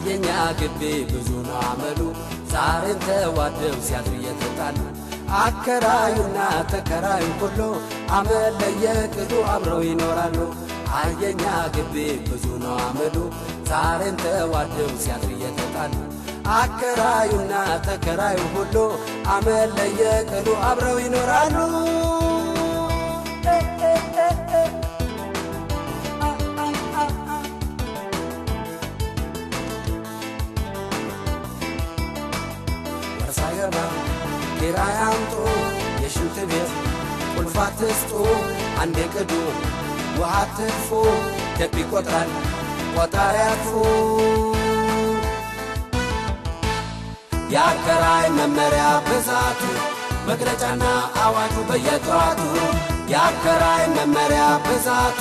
አየኛ ግቢ ብዙ ነው አመሉ ዛሬም ተዋደው ሲያድሩ እየተጣሉ አከራዩና ተከራዩ ሁሉ አመል ለየቅሉ አብረው ይኖራሉ አየኛ ግቢ ብዙ ነው አመሉ ዛሬም ተዋደው ሲያድሩ እየተጣሉ አከራዩና ተከራዩ ሁሉ አመል ለየቅሉ አብረው ይኖራሉ ወርሳየባ ኪራያምጡ የሽንት ቤት ቁልፋት ስጡ አንዴ ቅዱ ውሃ ትልፉ ደብ ይቆጥራል ቆጣሪ ያጥፉ ያከራይ መመሪያ ብዛቱ መግለጫና አዋጁ በየጧቱ ያከራይ መመሪያ ብዛቱ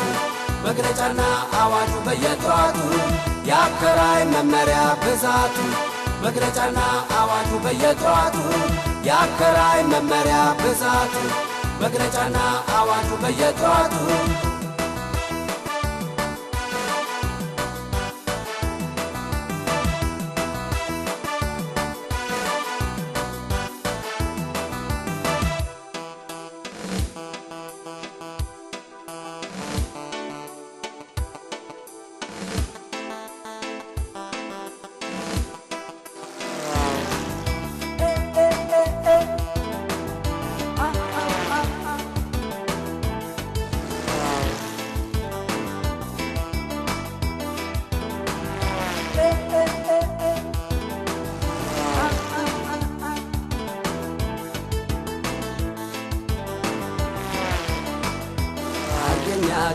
መግለጫና አዋጁ በየጧቱ ያከራይ መመሪያ ብዛቱ መግለጫና አዋጁ በየጧቱ ያከራይ መመሪያ ብዛቱ መግለጫና አዋጁ በየጧቱ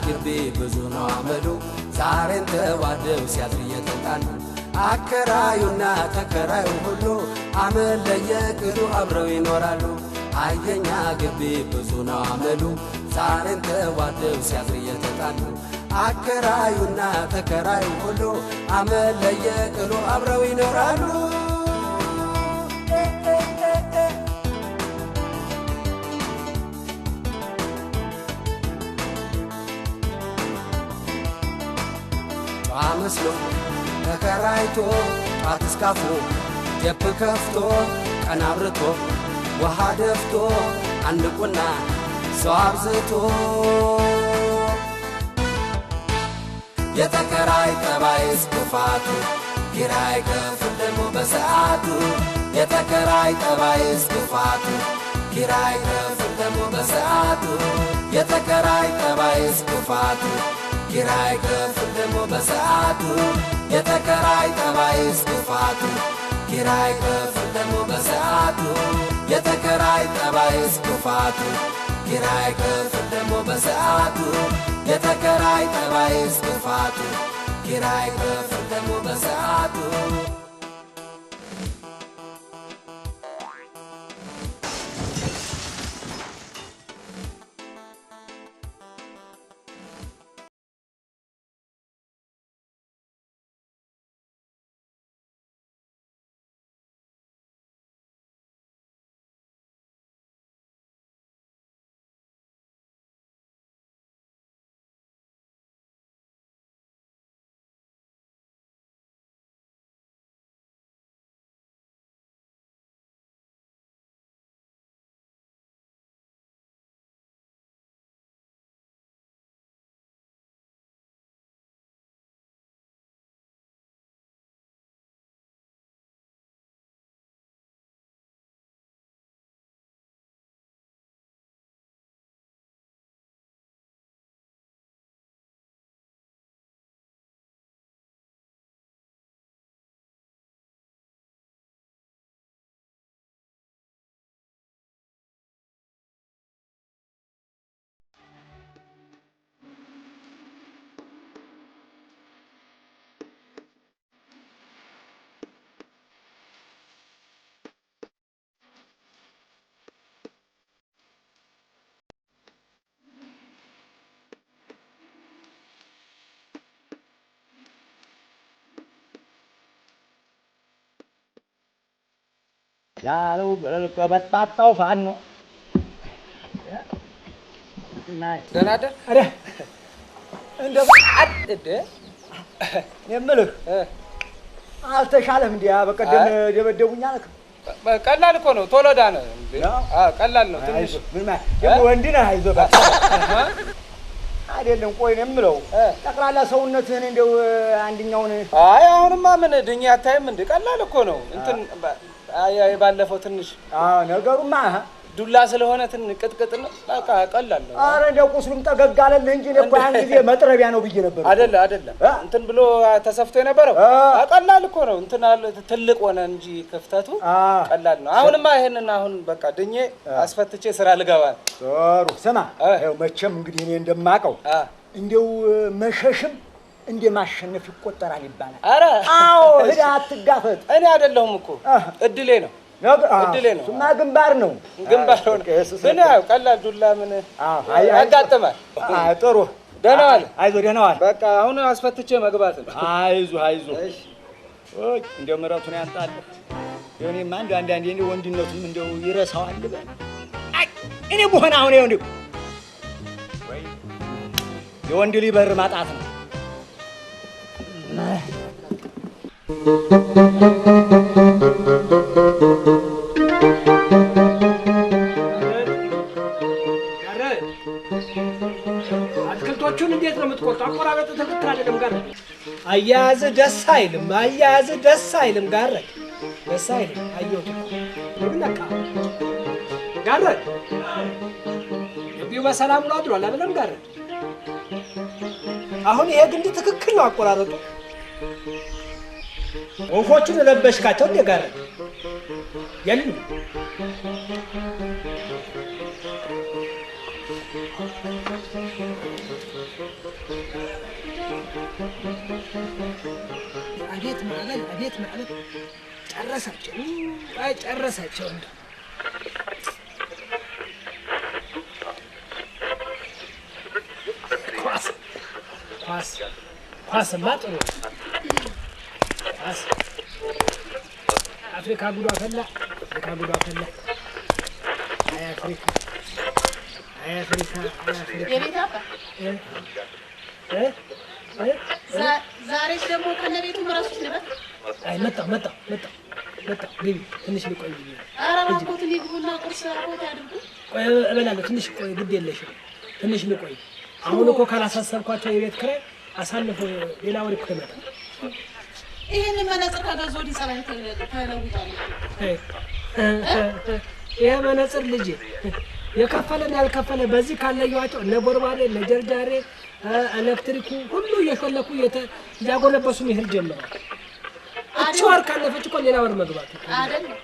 ግቢ ብዙ ነው አመሉ ዛሬም ተዋደው ሲያድሩ እየተጣሉ አከራዩና ተከራዩ ሁሉ አመል ለየቅሉ አብረው ይኖራሉ አየኛ ግቢ ብዙ ነው አመሉ ዛሬም ተዋደው ሲያድሩ እየተጣሉ አከራዩና ተከራዩ ሁሉ አመል ለየቅሉ አብረው ይኖራሉ አመስሎ ተከራይቶ ጣት እስካፎ ደብ ከፍቶ ቀን አብርቶ ውሃ ደፍቶ አንድ ቁና ሰው አብዝቶ የተከራይ ጠባይስ ክፋቱ ኪራይ ከፍል ደግሞ በሰዓቱ የተከራይ ጠባይስ ክፋቱ ኪራይ ከፍል ደግሞ በሰዓቱ የተከራይ ጠባይስ ክፋቱ ኪራይ ከፍል ደግሞ በሰዓቱ የተከራይ ጠባይስ ክፋቱ ኪራይ ከፍል ደግሞ በሰዓቱ የተከራይ ጠባይስ ክፋቱ ኪራይ ከፍል ደግሞ በሰዓቱ የተከራይ ጠባይስ ክፋቱ ኪራይ ከፍል ደግሞ በሰዓቱ Ya lu kebat patau fan. Nah, dan ada? Ada ada. Nyemel lu. አልተሻለም እንዴ? በቀደም ደበደቡኝ አልክ። ቀላል እኮ ነው ቶሎ ዳነ እንዴ? ቀላል ነው ትንሽ ምን ማለት ደግሞ ወንድ ነህ አይዞህ በቃ አይደለም ቆይ ነው የምለው ጠቅላላ ሰውነትህን እንደው አንደኛውን አይ አሁንማ ምን ድኛ አታይም እንዴ? ቀላል እኮ ነው እንትን አይ ባለፈው ትንሽ ነገሩማ ዱላ ስለሆነ ቅጥቅጥ ነው በቃ ቀላል ነው። አረ እንደው ቁስሉም ጠገግ አለልህ እንጂ እኮ ያን ጊዜ መጥረቢያ ነው ብዬ ነበር። አይደለም እንትን ብሎ ተሰፍቶ የነበረው ቀላል እኮ ነው። እንትን ትልቅ ሆነ እንጂ ክፍተቱ ቀላል ነው። አሁንማ ይሄንን አሁን በቃ ድኜ አስፈትቼ ስራ ልገባ ነው። ጥሩ ስማ፣ ይኸው መቼም እንግዲህ እኔ እንደማውቀው እንደው መሸሽም እንደ ማሸነፍ ይቆጠራል ይባላል። አረ አዎ ሄዳ አትጋፈጥ። እኔ አይደለሁም እኮ እድሌ ነው እድሌ ነው። እሱማ ግንባር ነው ግንባር ነው። ግን ያው ቀላል ዱላ ምን ያጋጥማል። ጥሩ ደህና ዋል። አይዞህ ደህና ዋል። በቃ አሁን አስፈትቼ መግባት ነው። አይዞህ ወይ እንደው ምረቱን ያንጣልህ። እኔማ እንደው አንዳንዴ እንደው ወንድነቱም እንደው ይረሳዋል በል። እኔ በሆነ አሁን ይኸው እንደው ወይ የወንድ ልጅ በር ማጣት ነው። አትክልቶቹን እንዴት ነው የምትቆርጠው? አቆራረጥ ትክክል አይደለም ጋር አያያዝ ደስ አይልም። አያያዝ ደስ አይልም ጋር ደስ አይልም። አየሁት ምን ነካ ጋር ግቢው በሰላም ነው አድሯል አይደለም ጋር አሁን ይሄ ግንድ ትክክል ነው አቆራረጡ። ወፎቹን ለበሽካቸው እንደ ጋር የለም አቤት ማለት ጨረሳቸው እንደ ኳስማ ጥሩ ኳስ አፍሪካ ጉዷ ፈላ አይ አፍሪካ የቤት አባ ዛሬስ ደግሞ ከነቤቱ መራሱት ነበር። አይ መጣ ግቢ ትንሽ ልቆይ። ኧረ እባክዎት ሊግቡና ቁርስ አቦት ያድርጉ። ቆይ እበላለሁ። ትንሽ ቆይ ግድ የለሽም ትንሽ ልቆይ። አሁን እኮ ካላሳሰብኳቸው የቤት ኪራይ አሳልፎ ሌላ ወሬ እኮ ይመጣል። ይሄን መነጽር ከገዙ ወዲህ ጸባይ ተለውጧል። ይሄ መነጽር ልጅ የከፈለን ያልከፈለ በዚህ ካለየዋቸው እነ ቦርባሬ እነ ጀርጃሬ ኤሌክትሪኩ ሁሉ እየሾለኩ እያጎነበሱ መሄድ ጀምረዋል። እቺ ወር ካለፈች እኮ ሌላ ወር መግባት አይደለም።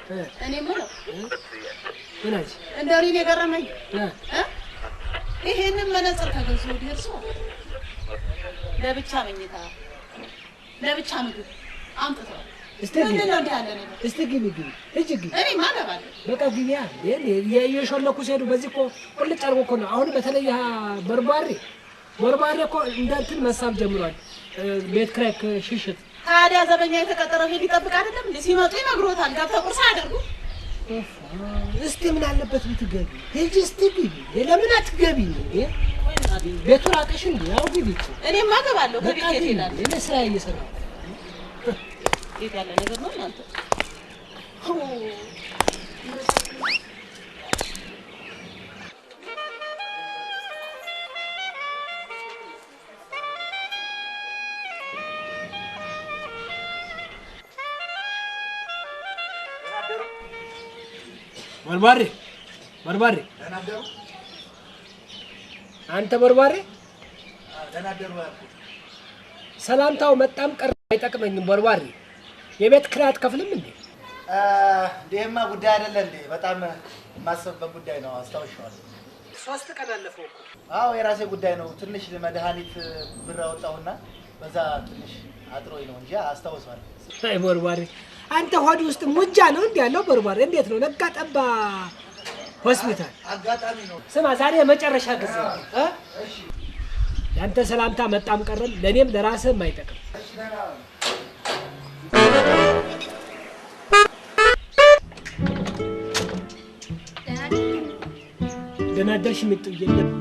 እኔ የምለው ምናጅ እንደው እኔን የገረመኝ ይሄንን መነጽር ከገዙ ወዲህ እርሱ ለብቻ መኝታ ለብቻ ምግብ አምጥተዋል። እስቲ ግቢ እኔ ማገባለሁ በቃ ግቢያ የሾለኩ ሲሄዱ በዚህ እኮ ቁልጭ አድርጎ እኮ ነው። አሁን በተለይ በርባሬ እኮ እንደ እንትን መሳብ ጀምሯል። ቤት ኪራይ ሽሽት ታዲያ ዘበኛ የተቀጠረው ሄድ ይጠብቅ አይደለም እንዴ? ሲመጡ ይነግሮታል። ገብተው ቁርስ አያደርጉ። እስቲ ምን አለበት ብትገቢ? ሂጂ እስቲ ግቢ። ለምን አትገቢ? ቤቱ ራቀሽ እንዴ? ያው ግቢ። እኔም አገባለሁ። ከቤት እሄዳለሁ። እኔ ስራ እየሰራሁ ቤት ያለ ነገር ነው እናንተ በርባሬ አንተ በርባሬ ሰላምታው መጣም ቀር አይጠቅመኝም። በርባሬ የቤት ኪራይ አትከፍልም እንዴ? ይሄማ ጉዳይ አይደለ እንዴ? በጣም የማስበበት ጉዳይ ነው። አስታውሻለሁ። 3 ቀን አለፈው እኮ። አዎ የራሴ ጉዳይ ነው። ትንሽ መድኃኒት ብር አወጣሁና በዛ ትንሽ አጥሮኝ ነው እንጂ አስታውሳለሁ። አይ በርባሬ አንተ ሆድ ውስጥ ሙጃ ነው እንዴ ያለው? በርባሬ እንዴት ነው ነጋ ጠባ ሆስፒታል አጋጣሚ ነው። ስማ ዛሬ የመጨረሻ ጊዜ እሺ ያንተ ሰላምታ መጣም ቀረም ለኔም ለራስህም አይጠቅም። ደህና አደርሽ ሚጡዬ።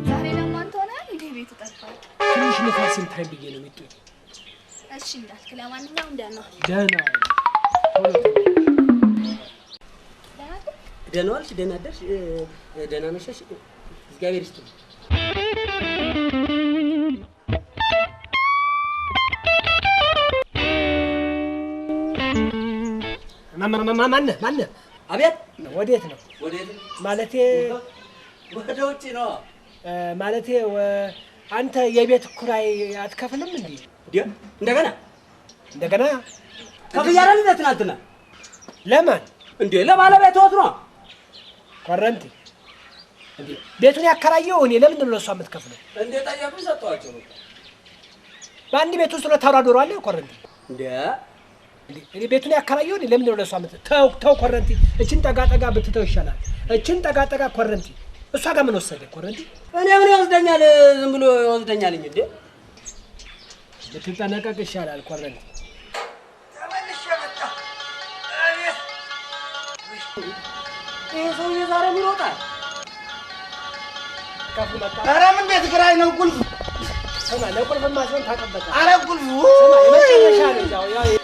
ዛሬ ደግሞ አንተ ሆነህ እንዴ ቤት ተጠፋል? ትንሽ ንፋስ እንታይ ብዬ ነው ሚጡዬ። እሺ እንዳልክ ለማንኛውም ደህና ደህና ደህና ዋልሽ፣ ደህና አደርሽ፣ ደህና መሸሽ። እግዚአብሔር ይስጥልኝ። ማነህ? አቤት። ወዴት ነው? ወዴት ማለቴ ወደ ውጭ ነው። ማለቴ አንተ የቤት ኪራይ አትከፍልም እንዴ? እንደገና ከፍያለሁ እንዴ? ትናንትና ለማን እንዴ? ለባለቤትዎት ነው። ኮረንቲ እንዴ? ቤቱን ያከራየው እኔ። ለምንድን ነው እሷ የምትከፍለው? እንዴ ጠየቁኝ፣ ሰጠኋቸው። በአንድ ቤት ውስጥ ነው ተራዶሮ አለ ኮረንቲ እንዴ? እኔ ቤቱን ያከራየው እኔ። ለምንድን ነው ለእሷ ተው ኮረንቲ፣ እችን ጠጋ ብትተው ይሻላል። እችን ጠጋ ኮረንቲ። እሷ ጋር ምን ወሰደ ኮረንቲ? እኔ ምን ይወስደኛል? ዝም ብሎ ይወስደኛል እንዴ? ብትጠነቀቅ ይሻላል ኮረንቲ። ተመልሼ መጣሁ። ይሄ ሰውዬ ዛሬ ምን ይወጣል? ከፍ መጣ። ኧረ ምን ቤት ኪራይ ነው? ቁልፍ ስማ፣ ለቁልፍማ ሲሆን ታውቅበታለህ። ኧረ ቁልፉ ስማ፣ የመጨረሻ ነው ያው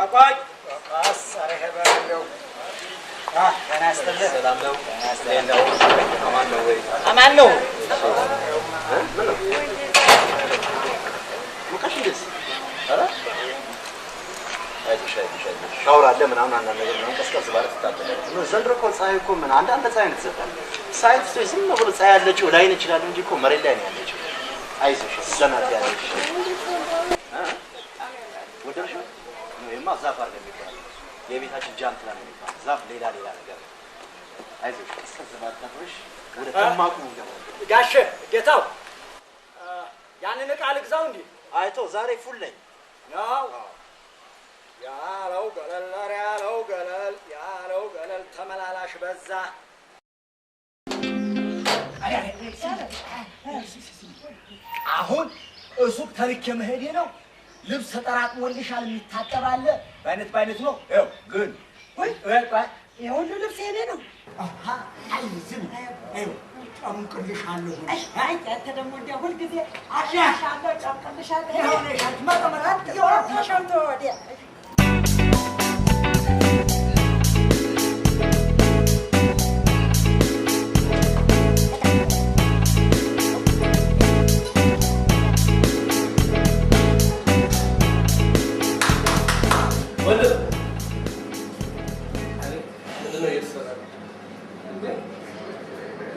አባይ አሳረ ሄበለው ሰላም ነው? አማን ነው። ሻወር አለ ምናምን አንዳንድ ነገር ምናምን ቀስቀስ ማለት ትታጠቃለህ። ዘንድሮ እኮ ፀሐይ እኮ ምን አንዳንድ ፀሐይ ነው የተሰጣት። ሳይንቲስቶች ዝም ብሎ ፀሐይ ያለችው ላይ ነች ይላሉ እንጂ እኮ መሬት ላይ ነው ያለችው። አይዞሽ ዘናት ያለች ወደርሽው ነው የማ ዛፍ አለ የሚባለው የቤታችን ጃንጥላ ነው የሚባለው ዛፍ ሌላ ነገር። አይዞሽ ቀስቀስ ማለት ታፍሽ ወደ ተማቁ ነው ጋሼ ጌታው ያንን ዕቃ ልግዛው እንዴ? አይቶ ዛሬ ፉል ላይ ነው ያለው ገለል ተመላላሽ በዛ። አሁን እሱቅ ተልኬ መሄዴ ነው። ልብስ ተጠራቅሞልሻል፣ የሚታጠብ አለ በአይነት ነው። ይኸው ግን የሁሉ ልብስ የኔ ነው። ዝም ይኸው ጨምቅልሻለሁ። አንተ ደግሞ እንደ ሁልጊዜ አሻሻለሁ ጨምቅልሻለሁ መጠመራት የወርሻንቶ ወዲያ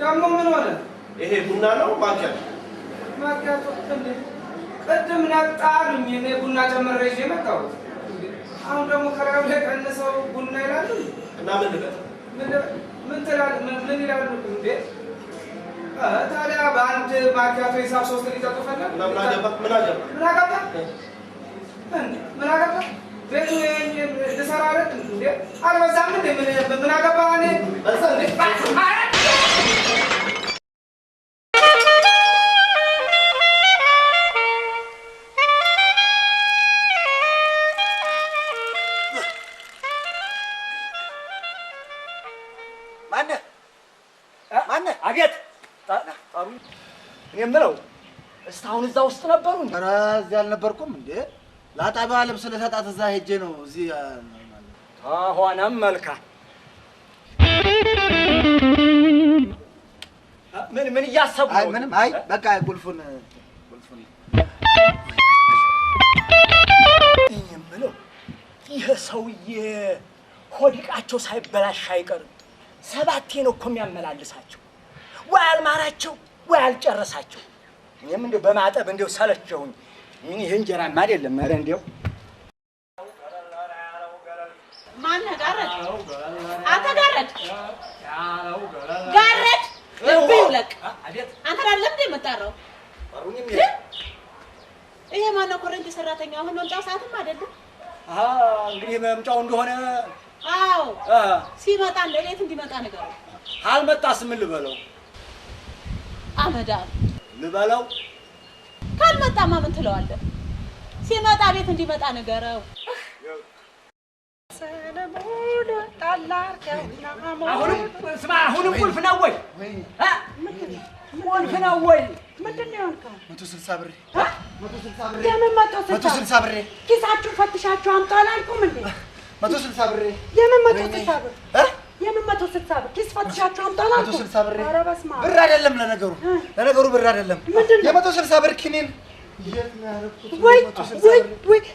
ደግሞ ምን ሆነ? ይሄ ቡና ነው ማኪያቶ? ማኪያቶ ቅድም ነጣሉኝ። እኔ ቡና ጨምሬ ይዤ መጣሁት። አሁን ደግሞ ከላዩ ላይ ቀንሰው ቡና ይላሉ እና ምን ልበል? ምን ትላለህ? ምን ይላሉ እንዴ? ታዲያ በአንድ ማኪያቶ ሂሳብ 3 ሊጠጡ ፈለግ? እና ምን አገባ? ቤቱ ልሰራ አይደል እንዴ? አልበዛም እንዴ? ምን አገባ? እኔ በዛ እንዴ? ማነህ? አቤት። እኔ የምለው እስካሁን እዛ ውስጥ ነበሩ? ኧረ እዚህ አልነበርኩም እንዴ። ለአጣቢያ ልብስ ልሰጣት እዛ ሄጄ ነው። እዚህ ሆነም መልካም። ምን እያሰቡ ነው? ምንም። አይ በቃ ቁልፉን እኔ የምለው ይህ ሰውዬ ሆዲቃቸው ሳይበላሽ አይቀርም። 7 ነው እኮ የሚያመላልሳቸው። ወይ አልማራቸው ወይ አልጨረሳቸው። እኔም እንደው በማጠብ እንደው ሰለቸውኝ። ይሄ እንጀራማ አይደለም። ኧረ እንደው ማነህ? ጋረድ አንተ ጋረድ ልብህ ይውለቅ። አንተ አይደለም እንደ የምጠራው? ይሄ ማነው? ኮረንቲ ሰራተኛ። አሁን መምጫው ሰዓትም አይደለም። እንግዲህ መምጫው እንደሆነ አዎ፣ ሲመጣ ለቤት እንዲመጣ ንገረው። አልመጣስ ምን ልበለው? አመዳ ልበለው? ካልመጣማ ምን ትለዋለህ? ሲመጣ ቤት እንዲመጣ ንገረው። አሁንም ቁልፍ ነው ወይ? ቁልፍ ነው ወይ? ምንድነው ያልከው? 160 ብር 160 ብር የምን 160 ብር ኪሳችሁ ፈትሻችሁ አምጡ አላልኩም እንዴ? 160 ብር የምን 160 ብር የምን 160 ብር ኪስ ፈትሻችሁ አምጡ አላልኩም? 160 ብር ኧረ በስመ አብ ብር አይደለም ለነገሩ ብር አይደለም የ160 ብር ኪኒን ወይ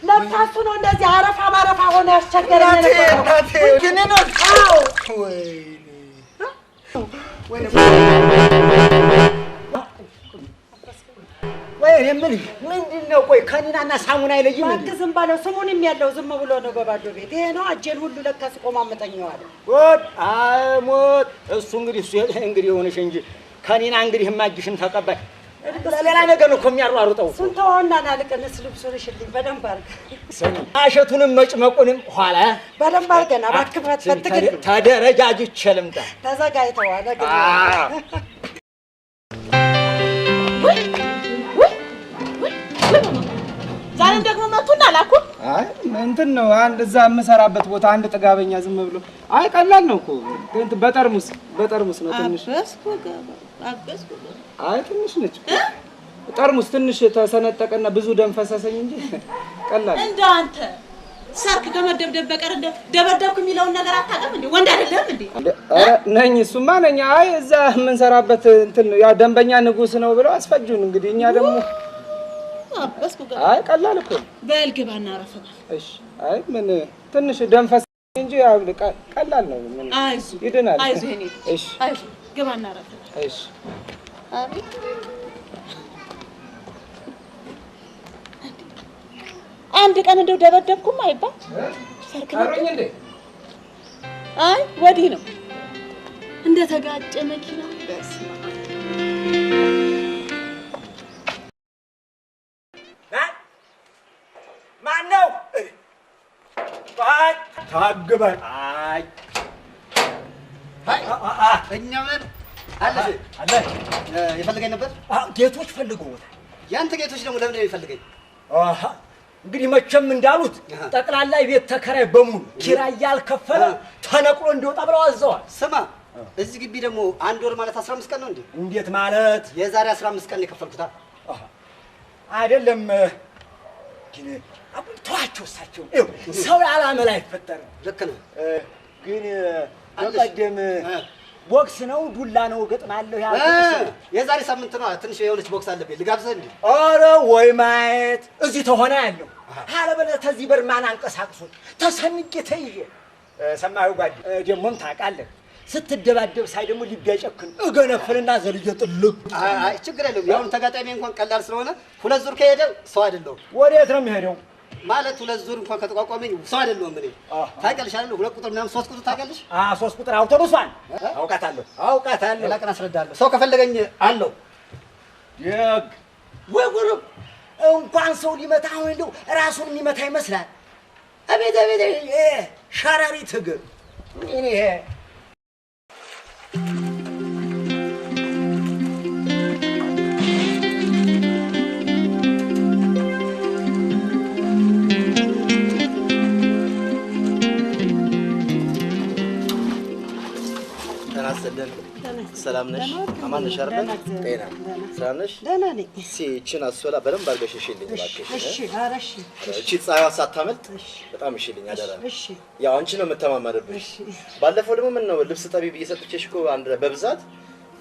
ለብታሱ ነው እንደዚህ አረፋ ማረፋ ሆነ ያስቸገረኝ እናቴ ኪኒን ነው ወይ የምልህ ምንድነው? ቆይ ከኒናና ሳሙና አይለይም እንዴ? ዝም ባለው ስሙንም ያለው ዝም ብሎ ነው በባዶ ቤት። ይሄ ነው አጀል ሁሉ ለካ ሲቆማመጠኛው አለ። ወጥ አሞት እሱ እንግዲህ ሆነሽ እንጂ ከኒና እንግዲህ ማጅሽን ተቀባይ ሌላ ነገር ነው እኮ የሚያሯሩጠው። ስንተውና ናልቀነስ ልብሱን ሽልኝ በደንብ አድርገህ አሸቱንም መጭመቁንም ኋላ በደንብ አድርገና እባክህ ፈትግል ተደረጃጅቼ ልምጣ። ተዘጋጅተዋል ግን ዛሬም ደግሞ መጡና ላኩ። አይ እንትን ነው አንድ እዛ የምሰራበት ቦታ አንድ ጥጋበኛ ዝም ብሎ አይ ቀላል ነው እኮ እንትን በጠርሙስ ነው ትንሽ አበስኩ አይ ትንሽ ነች ጠርሙስ ትንሽ ተሰነጠቀና ብዙ ደም ፈሰሰኝ እንጂ ቀላል እንደው አንተ ሰርክ ከመደብደብ በቀር እንደ ደበደብኩ የሚለውን ነገር አታውቅም እንዴ? ወንድ አይደለም እንዴ? ኧረ ነኝ እሱማ ነኝ። አይ እዛ የምንሰራበት እንትን ነው ያ ደንበኛ ንጉስ ነው ብለው አስፈጁን። እንግዲህ እኛ ደግሞ አበስኩ አይ ቀላል እኮ በል ግባና አረፈናል። እሺ አይ ምን ትንሽ ደም ፈሰሰኝ እንጂ ያው ቀላል ነው። ምን አይዞህ ይድናል። አይዞህ እኔ እሺ አይዞህ ግባና አረፈናል። እሺ አቤት አንድ ቀን እንደው ደበደብኩም አይባል ሰርክ ነው እንዴ? አይ ወዲህ ነው እንደ ተጋጨ መኪና በስማ ማን ነው? ታግበን አይ እኛው ነን አለ የፈልገኝ ነበር። ጌቶች ፈልገውታል። ያንተ ጌቶች ደግሞ ለምን የሚፈልገኝ? እንግዲህ መቼም እንዳሉት ጠቅላላ የቤት ተከራይ በሙሉ ኪራይ ያልከፈለ ተነቅሎ እንዲወጣ ብለው አዘዋል። ስማ እዚህ ግቢ ደግሞ አንድ ወር ማለት 15 ቀን ነው እንዴ? እንዴት ማለት? የዛሬ 15 ቀን የከፈልኩት አይደለም። ግን አሁን ተዋቸው እሳቸው ሰው ያላመል አይፈጠርም። ልክ ነው። ግን በቀደም ቦክስ ነው ዱላ ነው ገጥማለሁ ያልኩት የዛሬ ሳምንት ነው። ትንሽ የሆነች ቦክስ አለብኝ ልጋብዘህ እንዴ? ኧረ ወይ ማየት እዚህ ተሆነ ያለው አለበለዚያ ተዚህ በር ማን አንቀሳቅሶኝ ተሰንቄ ተይዤ ሰማዩ ጓዴ ደግሞም ታውቃለህ ስትደባደብ ሳይ ደግሞ ልቤ አይጨክን እገነፍልና ዘልዬ ጥልቅ። አይ ችግር የለውም። ያው ተጋጣሚ እንኳን ቀላል ስለሆነ ሁለት ዙር ከሄደ ሰው አይደለሁም። ወዴት ነው የሚሄደው? ማለት ሁለት ዙር እንኳን ከተቋቋመኝ ሰው አይደለሁም። እኔ ታውቂያለሽ አይደል? ሁለት ቁጥር ምናምን ሶስት ቁጥር ታውቂያለሽ? ሶስት ቁጥር አውቶቡሷን አውቃታለሁ። ሌላ ቀን አስረዳለሁ። ሰው ከፈለገኝ አለው። ደግ ወይ ጉሩብ እንኳን ሰው ሊመታ አሁን እንደው ራሱን የሚመታ ይመስላል። አቤት አቤት ሸረሪት እግር እኔ ሰላም ነሽ? አማን ነሽ አይደል? ጤና ሰላም ነሽ? ደህና ነኝ። እቺን አስወላ በደንብ አድርገሽ እሺልኝ እባክሽ። እሺ ኧረ እሺ። እቺ ፀሐይዋ ሳታመልጥ በጣም እሺልኝ አደራ። እሺ ያው አንቺ ነው የምተማመንብሽ። ባለፈው ደግሞ ምን ነው ልብስ ጠቢብ እየሰጥቼሽ እኮ አንድ በብዛት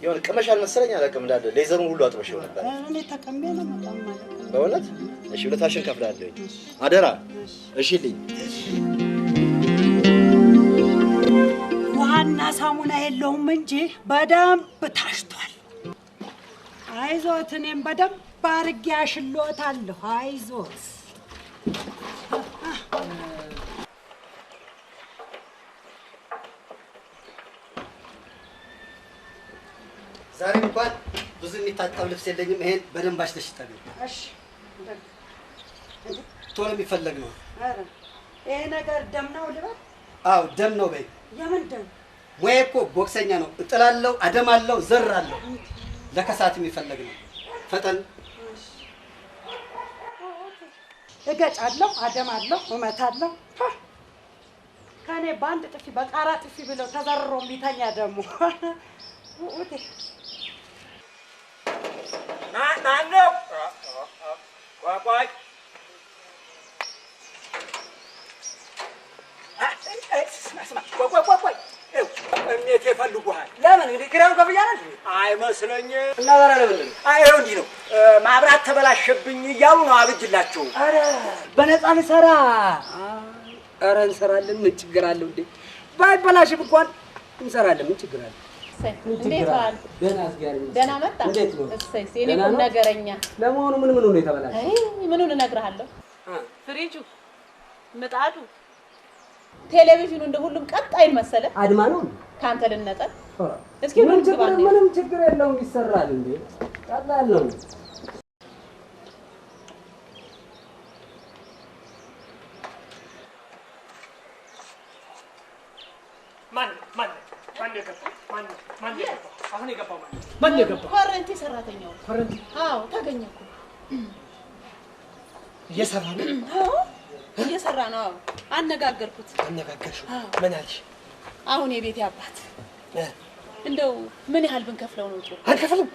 የሆነ ቅመሽ አልመሰለኝ አላውቅም እንዳለ ሌዘሩን ሁሉ አጥበሽው ነበር። እኔ ተቀሜ ነው በጣም ማለት ነው። በእውነት እሺ ሁለታሽን ከፍላለሁ አደራ። እሺልኝ ውሃና ሳሙና የለውም እንጂ በደንብ ታሽቷል። አይዞት እኔም በደንብ አድርጌ አሽሎታለሁ። አይዞት ዛሬ እንኳን ብዙ የሚታጠብ ልብስ የለኝም። ይሄን በደንብ አሽተሽ ጠቢው። እሺ ቶሎ የሚፈለግ ነው። ኧረ ይሄ ነገር ደም ነው ልበል? አዎ ደም ነው በይ። የምን ደም? ሙያዬ እኮ ቦክሰኛ ነው። እጥላለሁ፣ አደማለሁ፣ ዘራለሁ። ለከሳት የሚፈለግ ነው። ፈጠን እገጫለሁ፣ አደማለሁ፣ እመታለሁ። ከኔ በአንድ ጥፊ በቃራ ጥፊ ብለው ተዘርሮ የሚተኛ ደግሞ ማነው? ቆይ ቆይ እሜቴ ይፈልጉሃል። ለምን እንግዲህ ኪራዩን ከፍያለሁ አይመስለኝም። እና ዛሬ ለምንድን ነው? ይኸው እንዲህ ነው ማብራት ተበላሸብኝ እያሉ ነው አብጅላቸው። ኧረ በነፃ ልሰራ። ኧረ እንሰራለን። ምን ችግር አለው እንዴ? ባይበላሽም እንኳን እንሰራለን። ምን ችግር አለው? እንዴት ዋል? ደህና መጣ። እንዴት ነው? እሰይ እኔ ቁም ነገረኛ። ለመሆኑ ምን ነው የተበላሸ? ምኑን እነግርሃለሁ? ፍሪጁ፣ ምጣዱ፣ ቴሌቪዥኑ እንደ ሁሉም ቀጣይን መሰለ። አድማ ነው ካንተ ልነጠል። እስኪ ምንም ችግር የለውም ይሰራል እንዴ? ቀላል ነው። ማን የገባው? ኮረንቲ ሰራተኛው። ኮረንቲ? አዎ ተገኘ እኮ። እየሰራ ነው? አዎ እየሰራ ነው። አዎ አነጋገርኩት። አነጋገርሽው? ምን አልሽ? አሁን የቤት አባት እንደው ምን ያህል ብንከፍለው ነው ጥሩ? አልከፍልም።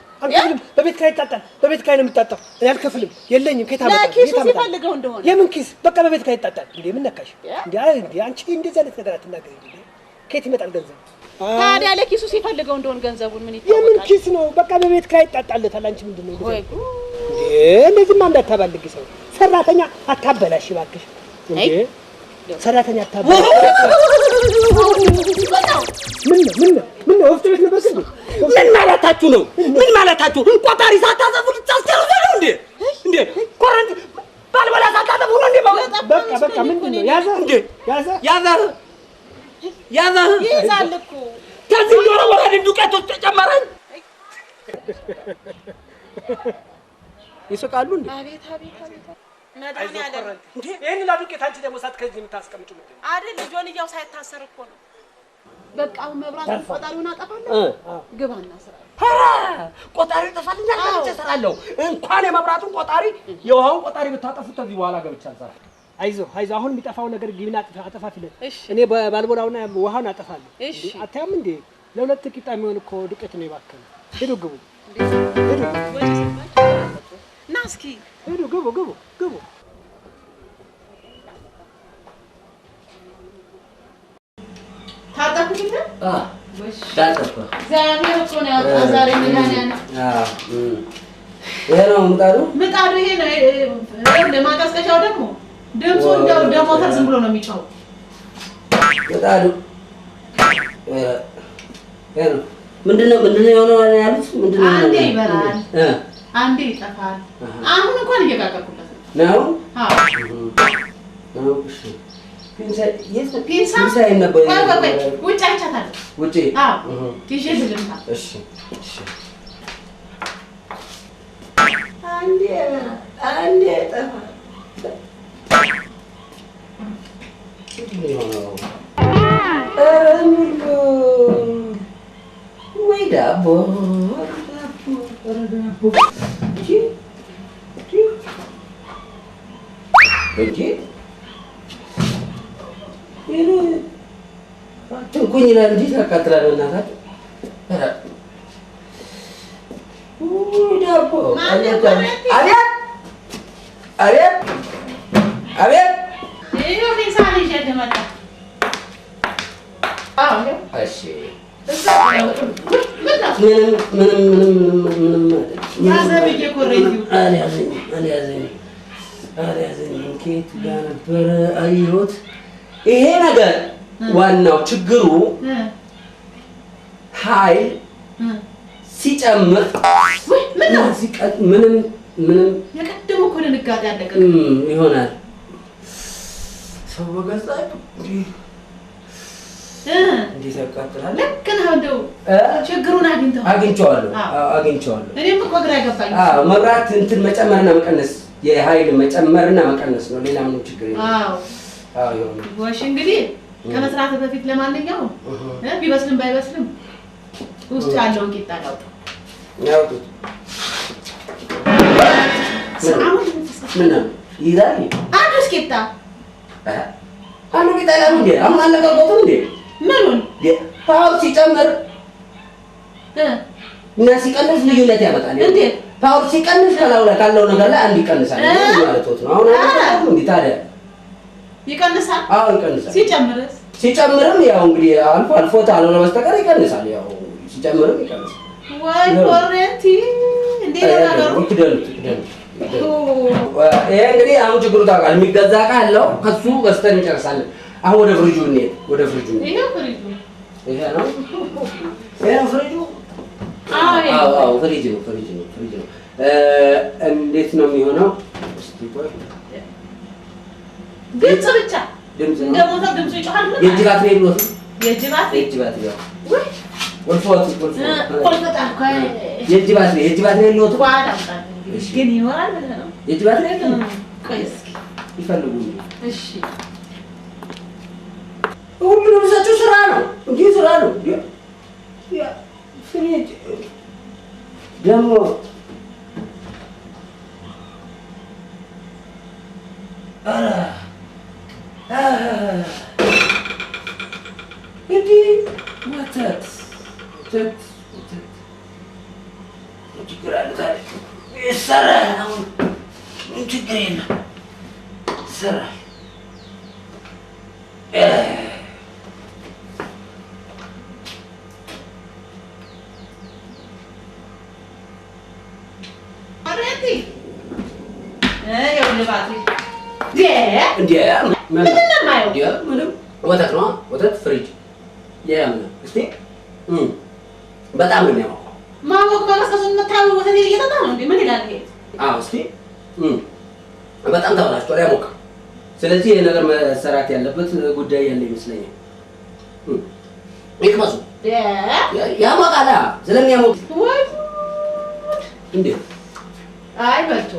በቤት ኪራይ ይጣጣል። በቤት ኪራይ ነው የሚጣጣው። እኔ አልከፍልም። የለኝም። ከየት አመጣ? ለኪሱ ሲፈልገው እንደሆነ የምን ኪስ? በቃ በቤት ኪራይ ይጣጣል። እንዴ ምን ነካሽ? እንዴ አንቺ እንደዚህ አይነት ነገር አትናገሪ። ከየት ይመጣል ገንዘብ? ታዲያ ለኪሱ ሲፈልገው እንደሆነ ገንዘቡን ምን ይታወቃል? የምን ኪስ ነው? በቃ በቤት ኪራይ ይጣጣልታል። አንቺ ምንድነው እንደዚህ? ወይ እንደዚህማ እንዳታባልጊ ሰው። ሰራተኛ አታበላሽ እባክሽ። እንዴ ሰራተኛ አታበላሽ። ምን ነው ወፍጮ ቤት ነበርሽ እንዴ? ምን ማለታችሁ ነው? ምን ማለታችሁ? ቆጣሪ ሳታዘፉ ልታስጨርሱ ነው እንዴ? እንዴ ኮረንቲ ባልበላ ሳታዘፉ ነው እንዴ? በቃ ምንድነው? ያዘህ እንዴ? ያዘህ ይይዛል እኮ። ከዚህ ዶሮ ወራድ ዱቄት ውስጥ ተጨመረኝ። ይስቃሉ እንዴ? አቤት መድኃኒዓለም እንዴ! ይሄን ላዱቄት አንቺ ደግሞ ሳትከጂ የምታስቀምጪው ምንድን ነው? አይደል ልጆንያው ሳይታሰር እኮ ነው። በቃ አሁን መብራት ቆጣሪውን አጠፋለሁ። ግባና ስራ። ቆጣሪ ጠፋልኛል። አንተ እሰራለሁ። እንኳን የመብራቱን ቆጣሪ የውሃውን ቆጣሪ ብታጠፉት ከዚህ በኋላ ገብቻ አልሰራ። አይዞህ አሁን የሚጠፋው ነገር ግቢና አጠፋፊለት። እኔ ባልቦላውና ውሃውን አጠፋለሁ። እሺ አታያም እንዴ? ለሁለት ቂጣ የሚሆን እኮ ዱቄት ነው የባከነ። ሂዱ ግቡ። ና እስኪ ሂዱ ግቡ። ታጠቁት? ታጠቁ። እግዚአብሔር እኮ ነው ያወጣው ዛሬ መድኃኒዓለም። ይሄ ነው ምጣዱ ይሄ ነው። ለማቀዝቀዣው ደግሞ ድምፁ እንደው ደሞተር ዝም ብሎ ነው የሚጮኸው። ምጣዱ ምንድነው የሆነው ያሉት? ምንድነው? አንዴ ይበራል፣ አንዴ ይጠፋል። አሁን እንኳን እየጋገርኩበት ነው። ፒንሳ ነበር። ውጭ አይቻታለሁ። ውጭ? ይዤ ልምጣ። እሺ አንዴ ይጠፋል። ወይ ዳቦ ትንኩኝ ይላል እንጂ ታቃጥላል። በእናታችሁ ዳቦ አቤት ይሄው ፒንሳን ይዤ ልመጣ። እሺ ምንም ያዘብዬ ኮረጂው አልያዘኝም። ከየት ጋር ነበረ አየሁት። ይሄ ነገር ዋናው ችግሩ ኃይል ሲጨምር ምንም የቀደሙ እኮ ድንጋጤ አለቀ ይሆናል። ሰው በገዛ እንዴት ያቃጥላል? ልክ ነህ። እንደው ችግሩን አግኝቼዋለሁ። እኔም እኮ ግራ ገባኝ። መብራት እንትን መጨመርና መቀነስ፣ የኃይል መጨመርና መቀነስ ነው። ሌላ ምንም ችግር የለም። ይሆናል። ጎሽ እንግዲህ ከመስራት በፊት ለማንኛውም ቢበስልም ባይበስልም ውስጡ ያለውን ቂጣ ያውጡት። ምን ነው ይዛል? አንዱስ ቂጣ አንዱ ቂጣ ያለው እንዴ? አሁን አለቀቀው እንዴ? ምኑን? ፓወር ሲጨምር እና ሲቀንስ ልዩነት ያመጣል። እንዴት? ፓወር ሲቀንስ ካለው ነገር ላይ አንድ ይቀንሳል ማለት ነው። አሁን አይደለም እንዴ ታዲያ ይቀንሳል? አዎ ይቀንሳል። ሲጨምርስ? ሲጨምርም ያው እንግዲህ አልፎ ታልሆነ በስተቀር ይቀንሳል። ያው ሲጨምርም ይቀንሳል። ወይ ኮረንቲ እንዴ ነገሩ ይክደሉት ይሄ እንግዲህ አሁን ችግሩ ታውቃለህ። የሚገዛ ዕቃ አለው ከሱ ገዝተን እንጨርሳለን። አሁን ወደ ፍሪጁ እንሂድ። ወደ ፍሪጁ ይሄ ፍሪጁ ይሄ ነው ፍሪጁ። አዎ ፍሪጅ ነው። እንዴት ነው የሚሆነው? እስቲ ቆይ ድምፅ ብቻ ድምፅ ነው እንደሞተር ድምፁ ይጮሃል። የእጅ ባትሪ የለውም። የእጅ ባትሪ ወይ ወልፎት የእጅ ባትሪ የለውም። ግን ይኖራል ብለህ ነው? የእጅ ባትሪ የለውም። ቆይ እስኪ ይፈልጉ። እሺ ሁሉም ሰጪው ስራ ነው እንጂ ስራ ነው። ፍሪጅ ደግሞ እንዲህ ወተት ችግር አለ ታዲያ ይሰራል። አሁን ችግር የለም ይሰራል። ምንም ወተት ነው። ወተት ፍሪጅ እስቲ በጣም ነው የሚያውቀው። ማወቅ በራስህ የምታየው ወተት እየጠጣ ነው እንዴ? ምን ይላል ይሄ? አዎ እስቲ በጣም ተበላሽቷል፣ ያሞቃል። ስለዚህ ይሄ ነገር መሰራት ያለበት ጉዳይ ያለ ይመስለኛል። ይቅመሱ ያሞቃል። ስለሚያሞቅ ወይ እንዴ አይ በልቶ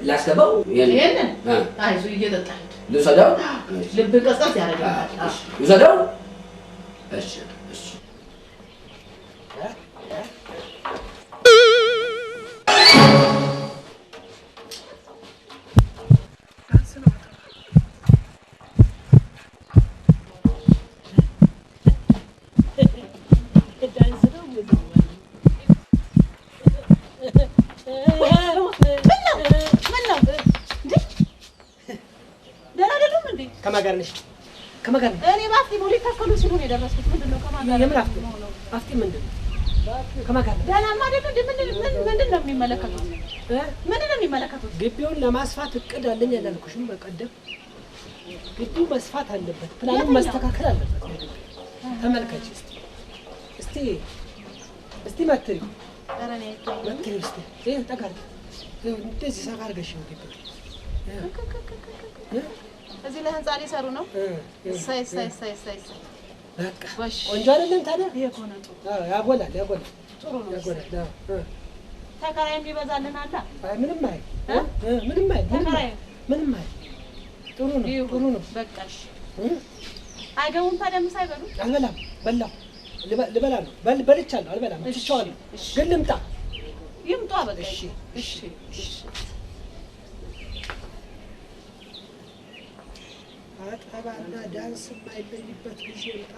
ላስገባው ይሄንን አይዞ እየጠጣህ ልውሰደው። ልብ ቀዝቀዝ ያደርጋል። ልውሰደው። እሺ ከመጋር እኔ ባፍቲ ሞሊ ተከሉ ሲሉ ነው የደረስኩት። ምንድነው ከማጋር የምን አፍቲ ምንድነው? ከመጋር ደህናማ አይደል እንዴ? ምንድነው የሚመለከቱት? ምንድነው የሚመለከቱት? ግቢውን ለማስፋት እቅድ አለኝ ያላልኩሽም በቀደም። ግቢው መስፋት አለበት፣ ፕላኑ መስተካከል አለበት። ተመልከቺ እስቲ መትሪ እስቲ ይሄ ተጋር እንደዚህ ሰፋ አድርገሽ ነው ግቢው እዚህ ለህንጻ ሊሰሩ ነው። ሳይ በቃ ቆንጆ አይደለም ታዲያ? ይሄ ኮነ ጥሩ ያጎላል ጥሩ ነው ያጎላል። ተከራይም ይበዛልን አላ ምንም አይ ጥሩ ነው በቃሽ። አይገቡም ታዲያ ምሳ አይበሉ? አልበላም በላው ልበላ ነው በልቻለሁ። አልበላም ትቼዋለሁ፣ ግን ልምጣ ይምጣ በቃ። እሺ አጠባና ዳንስ የማይለይበት ጊዜ ይምጣ።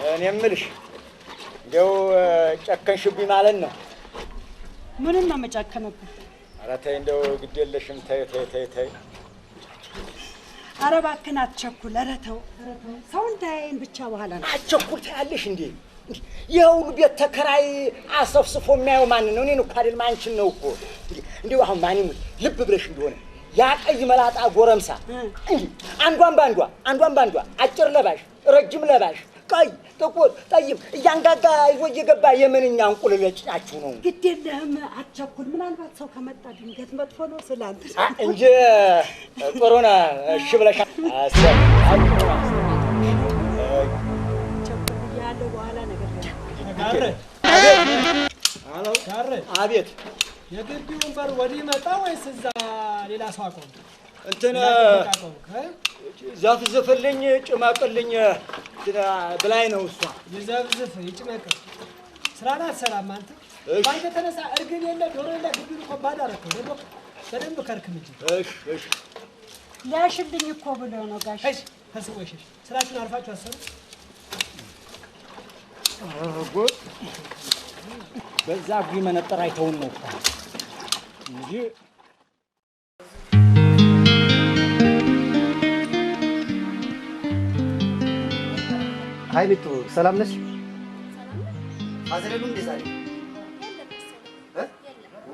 እኔ የምልሽ እንደው ጨከንሽብኝ ማለት ነው። ምንም ነው መጨከነብኝ? ኧረ ተይ እንደው ግድ የለሽም ተይ። ኧረ እባክህን አትቸኩል። ኧረ ተው ሰው እንዳያየን ብቻ በኋላ ነው። አትቸኩል ትያለሽ እንዴ? የሁሉ ቤት ተከራይ አሰፍስፎ የሚያየው ማን ነው? እኔን እኮ አይደለም አንቺን ነው እኮ። እንዲሁ አሁን ማን ልብ ብለሽ እንደሆነ ያ ቀይ መላጣ ጎረምሳ አንዷን ባንዷ አጭር ለባሽ ረጅም ለባሽ ቀይ ጥቁር ጠይም እያንጋጋ ይዞ እየገባ የምንኛ እንቁልለጭናችሁ ነው። ግድ የለህም አትቸኩል። ምናልባት ሰው ከመጣ ድንገት መጥፎ ነው ስላንተ እንጂ ጥሩ ነው። እሺ ብለሻል። ያለው በኋላ ነገር አቤት የግቢውን በር ወዲህ መጣ ወይስ እዛ ሌላ ሰው አቆም? እንትን ዘፍዝፍልኝ ጭመቅልኝ ብላኝ ነው እሷ። ይዘፍዝፍ ይጭመቅ ስራና አሰራም አንተ ባንተ ተነሳ እርግብ የለ ዶሮ የለ ግብር እኮ ባዳ አደረከው ደግሞ በደንብ ከርክም እንጂ እሺ ላሽልኝ እኮ ብሎ ነው ጋሽ እሺ ተሰወሽ ስራችሁን አርፋችሁ አሰሩ ጉድ በዛ ጉይ መነጠር አይተውን ነው እንጂ ሀይሚቱ ሰላም ነሽ? አዝረሉ እንዴ ዛሬ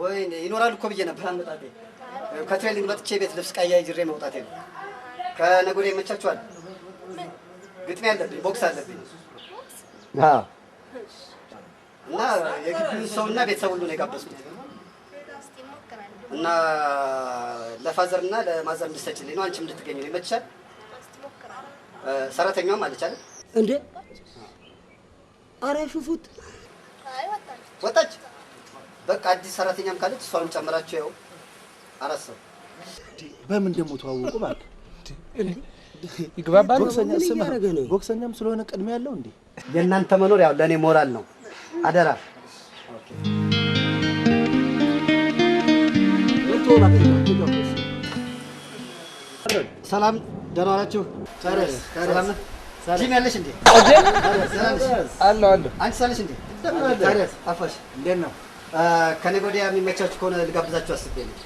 ወይኔ ይኖራል እኮ ብዬ ነበር አመጣጤ ከትሬኒንግ መጥቼ ቤት ልብስ ቀያይሬ መውጣቴ ነው። ከነገ ወዲያ ይመቻችኋል? ግጥሚያ አለብኝ፣ ቦክስ አለብኝ። አዎ እና የግቢውን ሰውና ቤተሰብ ሁሉ ነው የጋበዝኩት እና ለፋዘር እና ለማዘር እንድትሰጪልኝ ነው። አንቺም እንድትገኝ ነው። ይመችሻል? ሰራተኛውም አለች አይደል እንዴ? ኧረ ሹፉት ወጣች። በቃ አዲስ ሰራተኛም ካለች እሷንም ጨምራችሁ ያው አራት ሰው በምን ደግሞ ተዋወቁ ማለት ይግባባል። ቦክሰኛም ስለሆነ ቅድሚያ ያለው እንዴ? የእናንተ መኖር ያው ለእኔ ሞራል ነው። አደራ ሰላም፣ ደህና ዋላችሁ? ሰላም ነው። ጂም ያለሽ እንዴ? አለ አንቺ ሳለሽ እንዴ? ታዲያስ አፋሽ እንዴት ነው? ከነገ ወዲያ የሚመቻችሁ ከሆነ ልጋብዛችሁ አስቤ ነው።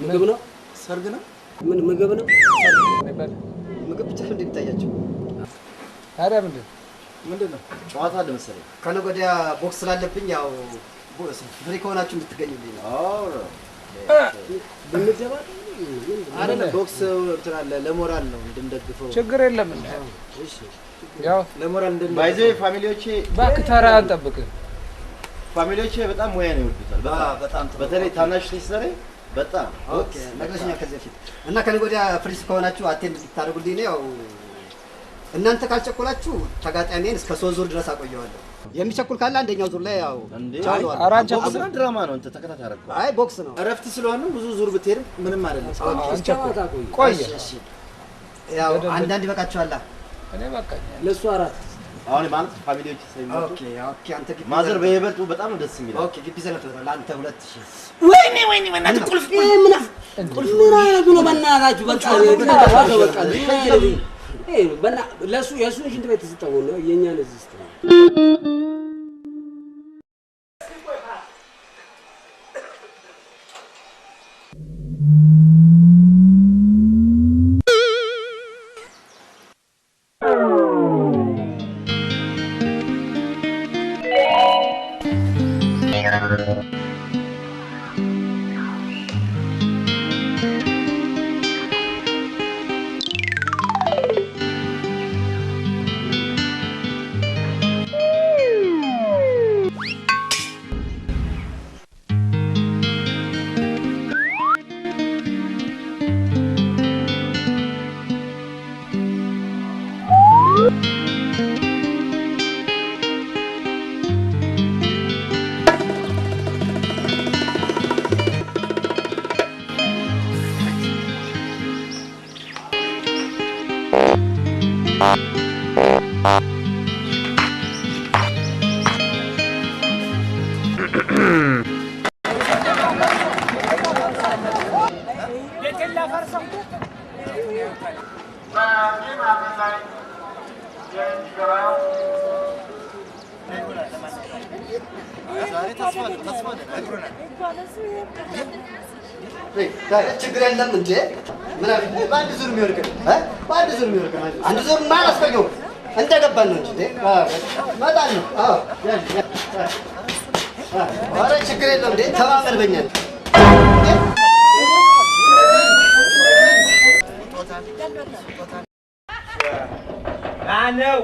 ምግብ ነው? ሰርግ ነው? ምን ምግብ ነው? ምግብ ብቻ እንዴ የሚታያችሁ? ታዲያ ምንድን ነው? ጨዋታ አለ መሰለኝ። ከነገ ወዲያ ቦክስ ስላለብኝ ያው ፍሪ ከሆናችሁ እንድትገኙልኝ ነው። ብንገባ አይደለም ቦክስ እንትን አለ ለሞራል ነው እንድንደግፈው። ችግር የለም። እሺ ያው ለሞራል እንደምን ባይዘ ፋሚሊዎቼ ባክተራ አንጠብቅ። ፋሚሊዎቼ በጣም ሙያ ነው ይወዱታል። በጣም በተለይ ታናሽ ሲሰሬ በጣም ኦኬ ነግረሽኛ ከዚህ በፊት እና ከነገ ወዲያ ፍሪስ ከሆናችሁ አቴንድ እንድታደርጉልኝ ነው። ያው እናንተ ካልቸኮላችሁ ተጋጣሚን እስከ 3 ዙር ድረስ አቆየዋለሁ። የሚቸኩል ካለ አንደኛው ዙር ላይ ያው ቦክስ ነው ድራማ ነው። እንተ ተከታታይ አረጋው። አይ ቦክስ ነው። እረፍት ስለሆነ ብዙ ዙር ብትሄድ ምንም አይደለም። ቆይ እሺ ያው አንዳንድ ይበቃችኋል። እኔ በቃኝ። ለሱ አራት አሁን ማለት ፋሚሊዎች ሳይመጡ ኦኬ አንተ ግቢ ማዘር በይበልጡ በጣም ነው ደስ የሚለው። ኦኬ ግቢ ዘለት ነው ለአንተ 2000 ወይኔ በእናትህ ቁልፍ ምን አይነቱ ነው? በእናታችሁ በቃ በቃ ለሱ የሱን ሽንት ቤት ተሰጠው ነው የኛን እዚህ ስትል ችግር የለም እንዴ? ምን አለ በአንድ ዙር የሚወርቅ በአንድ ዙር የሚወርቅ አንድ ዙር ማን አስፈገው እንደገባን ነው እንጂ መጣን ነው። አዎ ኧረ ችግር የለም እንዴ? ተማመን በእኛ ማነው?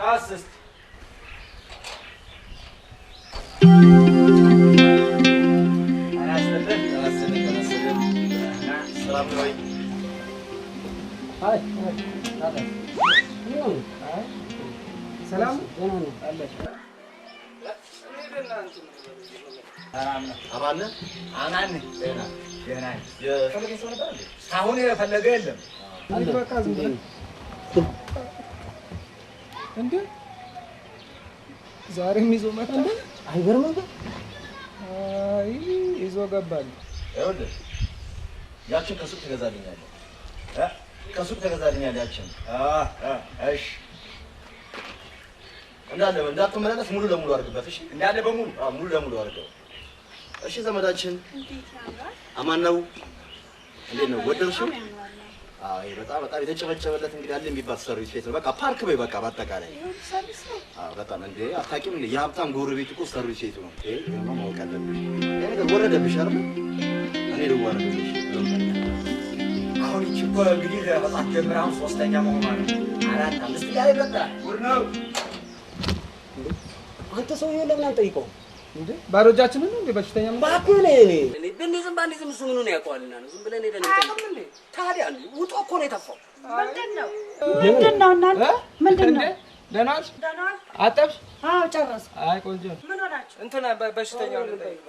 አስስት ሰላም አሁን የፈለገ የለም። በቃ ዝም ብለህ እንዴ ዛሬም ይዞ መጣ። አይገርምም? አይ ይዞ ገባል። ይኸውልህ ያችን ከሱቅ ትገዛልኛለህ ከሱቅ ትገዛልኛለህ ያችን እሺ እንዳትመላለስ ሙሉ ለሙሉ አድርግበት እሺ እንዳለ በሙሉ ሙሉ ለሙሉ አድርገው እሺ ዘመዳችን አማን ነው እንዴት ነው ወደድሽው አይ በጣም የተጨበጨበለት እንግዲህ አለ የሚባል ሰርቪስ ቤት ነው በቃ ፓርክ በይ በቃ በአጠቃላይ በጣም እንዴ አታውቂም እንዴ የሀብታም ጎረቤት እኮ ሰርቪስ ቤቱ ነው ነው ማወቅ አለብሽ እኔ ወረደብሽ አይደል እኔ ልወረደብሽ አሁን እቺ እኮ እንግዲህ በጣም ጀምራው ሶስተኛ መሆኗ ነው 4 5 ጋር ይበቃል ጉድ ነው አንተ ሰውዬው ለምን አንጠይቀው እንዴ ባዶ እጃችንን ነው እንዴ በሽተኛ ምን ባኩኔ በእንደዚህ ባንዲዝም እሱ ምኑን ያውቀዋልና ነው ዝም ብለን ሄደን እንጠይቅ ታዲያ ውጦ እኮ ነው የጠፋው ምንድነው እናንተ ምንድነው ደህና ነሽ አጠብሽ አዎ ጨረስኩ አይ ቆንጆ ምን ሆናችሁ እንትና በሽተኛው ልጠይቅ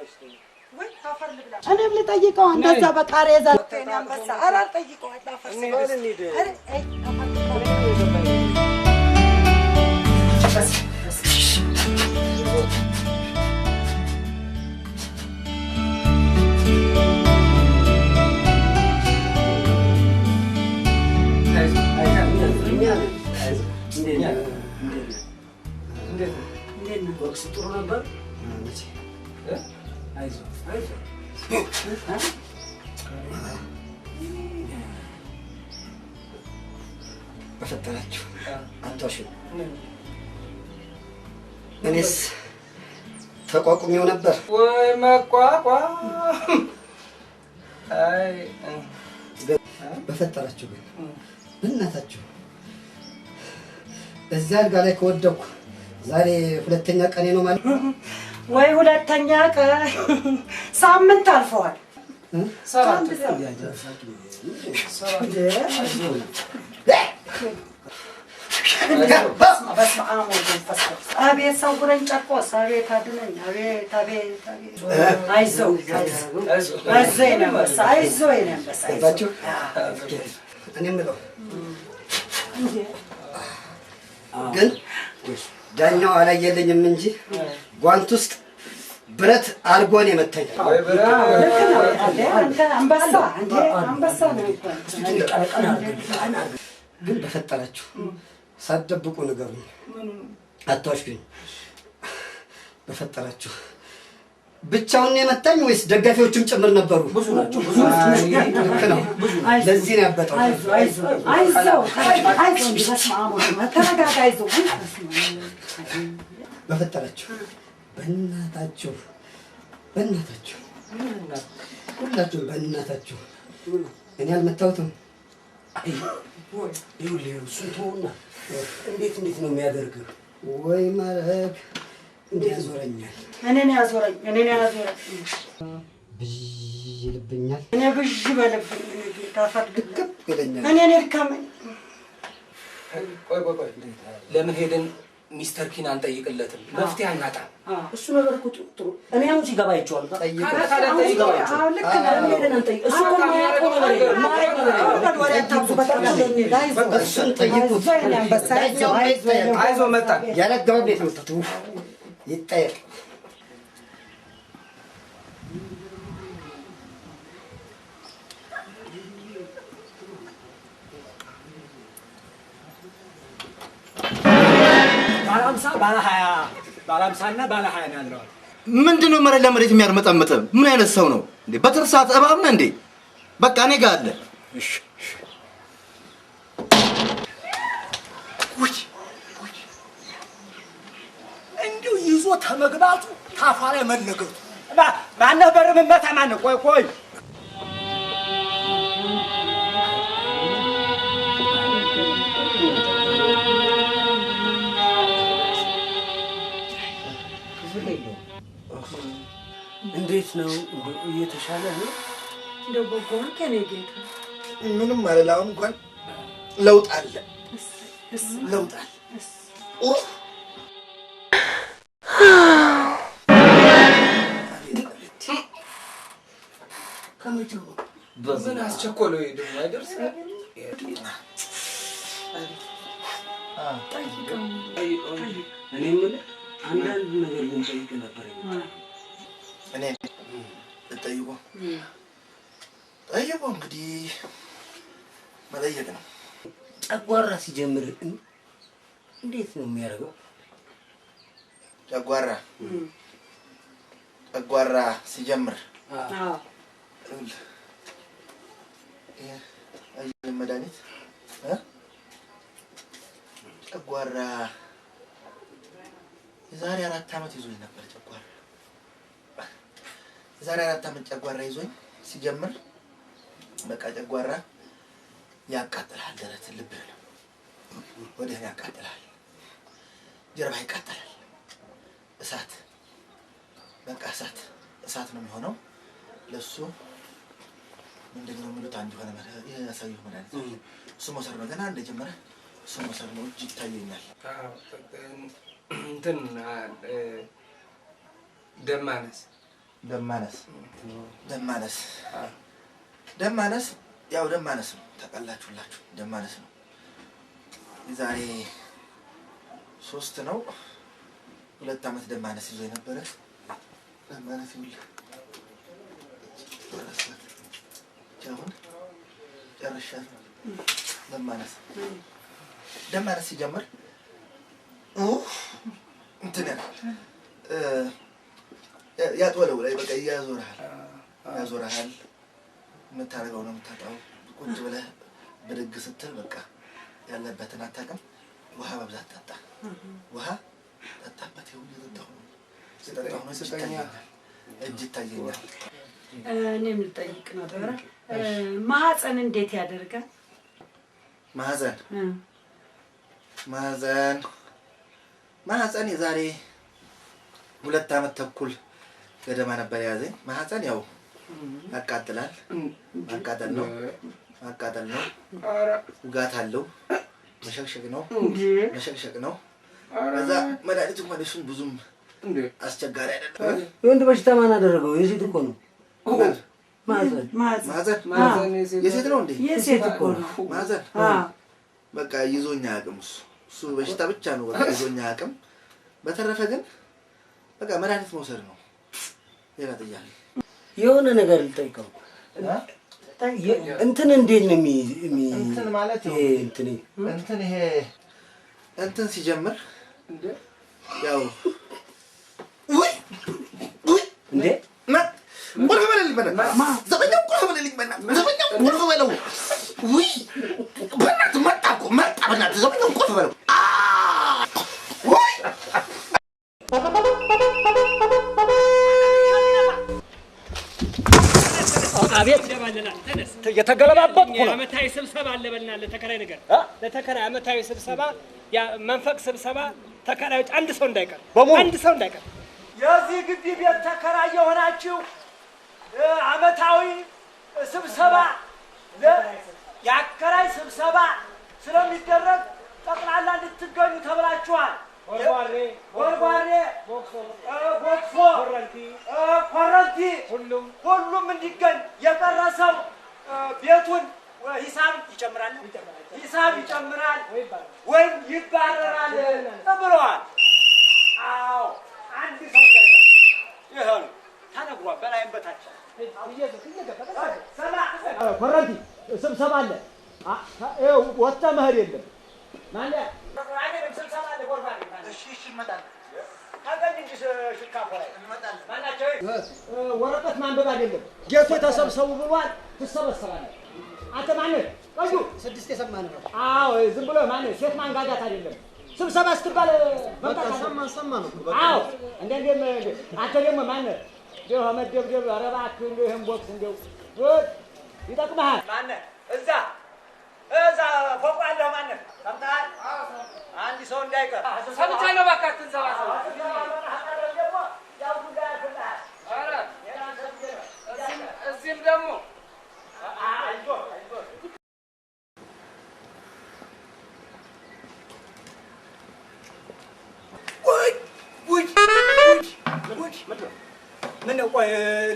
ወይ አፈር ልብላ እኔም ልጠይቀው እንደዛ በቃሬዛ ተኛ አንበሳ ኧረ አልጠይቀው አፈር ሲባል እንሂድ አይ ወቅስ ጥሩ ነበር አይዞህ በፈጠራችሁ አትዋሹ እኔስ ተቋቁሜው ነበር ወይ መቋቋም አይ በፈጠራችሁ ግን በእናታችሁ እዚያ አልጋ ላይ ከወደኩ ዛሬ ሁለተኛ ቀኔ ነው ማለት ወይ ሁለተኛ ቀን ሳምንት አልፈዋል አቤት ሰውረኝ ጨርቆስ አቤት አድነኝ አቤት አቤት አይዞህ እኔ የምለው ግን ዳኛው አላየልኝም እንጂ ጓንት ውስጥ ብረት አርጎን የመታኝ አንበሳ ነው ግን በፈጠራችሁ ሳትደብቁ ንገሩኝ አትዋሹኝ በፈጠራችሁ ብቻውን የመታኝ ወይስ ደጋፊዎችም ጭምር ነበሩ ብዙ ናቸው ልክ ነው ለዚህ ነው ያበጠው በፈጠራችሁ በእናታችሁ ሁላችሁም በእናታችሁ እኔ አልመታሁትም ይኸውልህ እሱን ተውና እንዴት ነው የሚያደርግህ ወይ ማረግ እንዲያዞረኛል እኔን ያዞረኝ ብዥ ይልብኛል እኔ ብዥ በልብኝ ታፈር ድግብ ይለኛል እኔን ይርከመኝ ቆይ ለምን ሄደን ሚስተር ኪን አንጠይቅለትም መፍትሄ አናጣም እሱ ነገር እኮ ጥሩ እኔ አሁን ሲገባ አይቼዋለሁ ሄደን አንጠይቅ እሱ እኮ ማያውቀው ነገር የለም እሱን ጠይቁት አይዞህ መጣ ያላገባብ ቤት መጣቱ ይጠየቅ ባለ50 እና ባለ 20 ነው ያለው ምንድነው መሬት ለመሬት የሚያርመጠምጥ ምን አይነት ሰው ነው እንዴ በትርሳት እባብ ነህ እንዴ በቃ እኔ ጋር አለ እሺ እንዲሁ ይዞ ተመግባቱ ታፋ ላይ መለገቱ ማነው በር መመታ ማነው ቆይ እንዴት ነው እየተሻለ ነው እንደው በጎን ከኔ ጌታ ምንም አላለም እንኳን ለውጥ አለ ከመቼው ምን አስቸኮለው ይደም አይደርስ ጠይቀው እኔ የምልህ አንዳንድ ነገር ልንጠይቅ ነበር። እኔ ልጠይቆ ጠይቆ እንግዲህ መጠየቅ ነው። ጨጓራ ሲጀምር እንዴት ነው የሚያደርገው? ጨጓራ ሲጀምር መድኃኒት ጨጓራ የዛሬ 4 ዓመት ይዞኝ ነበር። የዛሬ 4 ዓመት ጨጓራ ይዞኝ ሲጀምር በቃ ጨጓራ ያቃጥላል፣ ደረት ልብ ነው ወደህ ያቃጥላል፣ ጀርባ ይቃጠላል። እሳት በቃ እሳት ነው የሚሆነው። ለሱ ምንድነው የሚሉት አንድ ሆነ ማለት ያሳዩ መድኃኒት እሱ መውሰድ ነው። ገና እንደጀመረ እሱ መውሰድ ነው። እጅ ይታየኛል። እንትን ደማነስ ያው ደማነስ ነው። ታውቃላችሁላችሁ ደማነስ ነው። የዛሬ 3 ነው 2 ዓመት ደማነስ ይዞ የነበረ ደማነስ ይውል አሁን ጨርሻለሁ። ደማነስ ሲጀምር እንትን ያጥወለው ላይ በቃ ያዞርሃል። የምታደርገው ነው የምታጣው። ቁጭ ብለህ ብድግ ስትል በቃ ያለበትን አታውቅም። ውሃ በብዛት ጠጣ። ውሃ ጠጣበት። ይሁን የጠጣሁ ነው የጠጣሁ ነው እጅ ይታየኛል። እኔም ልጠይቅ ነበረ። ማህፀን እንዴት ያደርጋል? ማህፀን የዛሬ 2 ዓመት ተኩል ገደማ ነበር የያዘኝ። ማህፀን ያው ያቃጥላል። ማቃጠል ነው። ውጋት አለው። መሸቅሸቅ ነው። ከዛ መድኃኒቱ እንኳን እሱን ብዙም አስቸጋሪ አይደለም። የወንድ በሽታ ማን አደረገው? የሴት እኮ ነው። ማህፀን የሴት ነው እንዴ? የሴት እኮ ነው ማህፀን። በቃ ይዞኛ አቅም እሱ በሽታ ብቻ ነው በቃ ይዞኛ አቅም። በተረፈ ግን በቃ መድኃኒት መውሰድ ነው። ሌላ ጥያቄ የሆነ ነገር ልጠይቀው። እንትን እንዴት ነው እንትን ማለት ነው? ይሄ እንትን ሲጀምር ያው ወይ እንዴ ቁልፍ በለልኝ ዘበኛው ቁልፍ በለልኝ ዘበኛው ቁልፍ በለው። ውይ በእናትህ መጣ በእናትህ ዘበኛው ቁልፍ በለው። አቤት የተገለባበጥኩ ነው። ዓመታዊ ስብሰባ አለ በልና ለተከራይ ነገር ለተከራይ ዓመታዊ ስብሰባ ያ መንፈቅ ስብሰባ ተከራዮች አንድ ሰው እንዳይቀር የዚህ ግቢ ቤት ተከራይ የሆናችሁ ዓመታዊ ስብሰባ የአከራይ ስብሰባ ስለሚደረግ ጠቅላላ እንድትገኙ ተብላችኋል። ጎርጓሬ፣ ቦክፎ፣ ኮረንቲ ሁሉም እንዲገኝ የቀረሰው ቤቱን ሂሳብ ይጨምራል ወይም ይባረራል ብለዋል። አዎ አንድ ሰው እንዳይቀር ይሄው ተነግሯል። በላይም በታች ኮረንቲ ስብሰባ አለ። ይኸው ወጥተህ መሄድ የለም ማለት ስብሰባ አለ። ጎርጓሬ እሺ እመጣለሁ። ወረቀት ማንበብ አይደለም። ጌቱ ተሰብሰቡ ብሏል። ትሰበሰባለህ። አንተ ማነህ? ቆዩ 6 የሰማን ነው። አዎ ዝም ብሎ ማነህ? ሴት ማንጋጋት አይደለም። ስብሰባ ስትባል ሰማ ነው። አዎ እንደም አንተ ደግሞ ማነህ? እንደው መደብደብ ኧረ እባክህ እንደው ይሄን ቦክስ እንደው ይጠቅምሃል። ማነህ? እዛ ፎቅ ያለው ማነህ? ሰምተሃል? አንድ ሰው እንዳይቀር ሰምቻለሁ። እባክህ አትንዘባዘብ። እዚህም ደግሞ ምን ነው ቆይ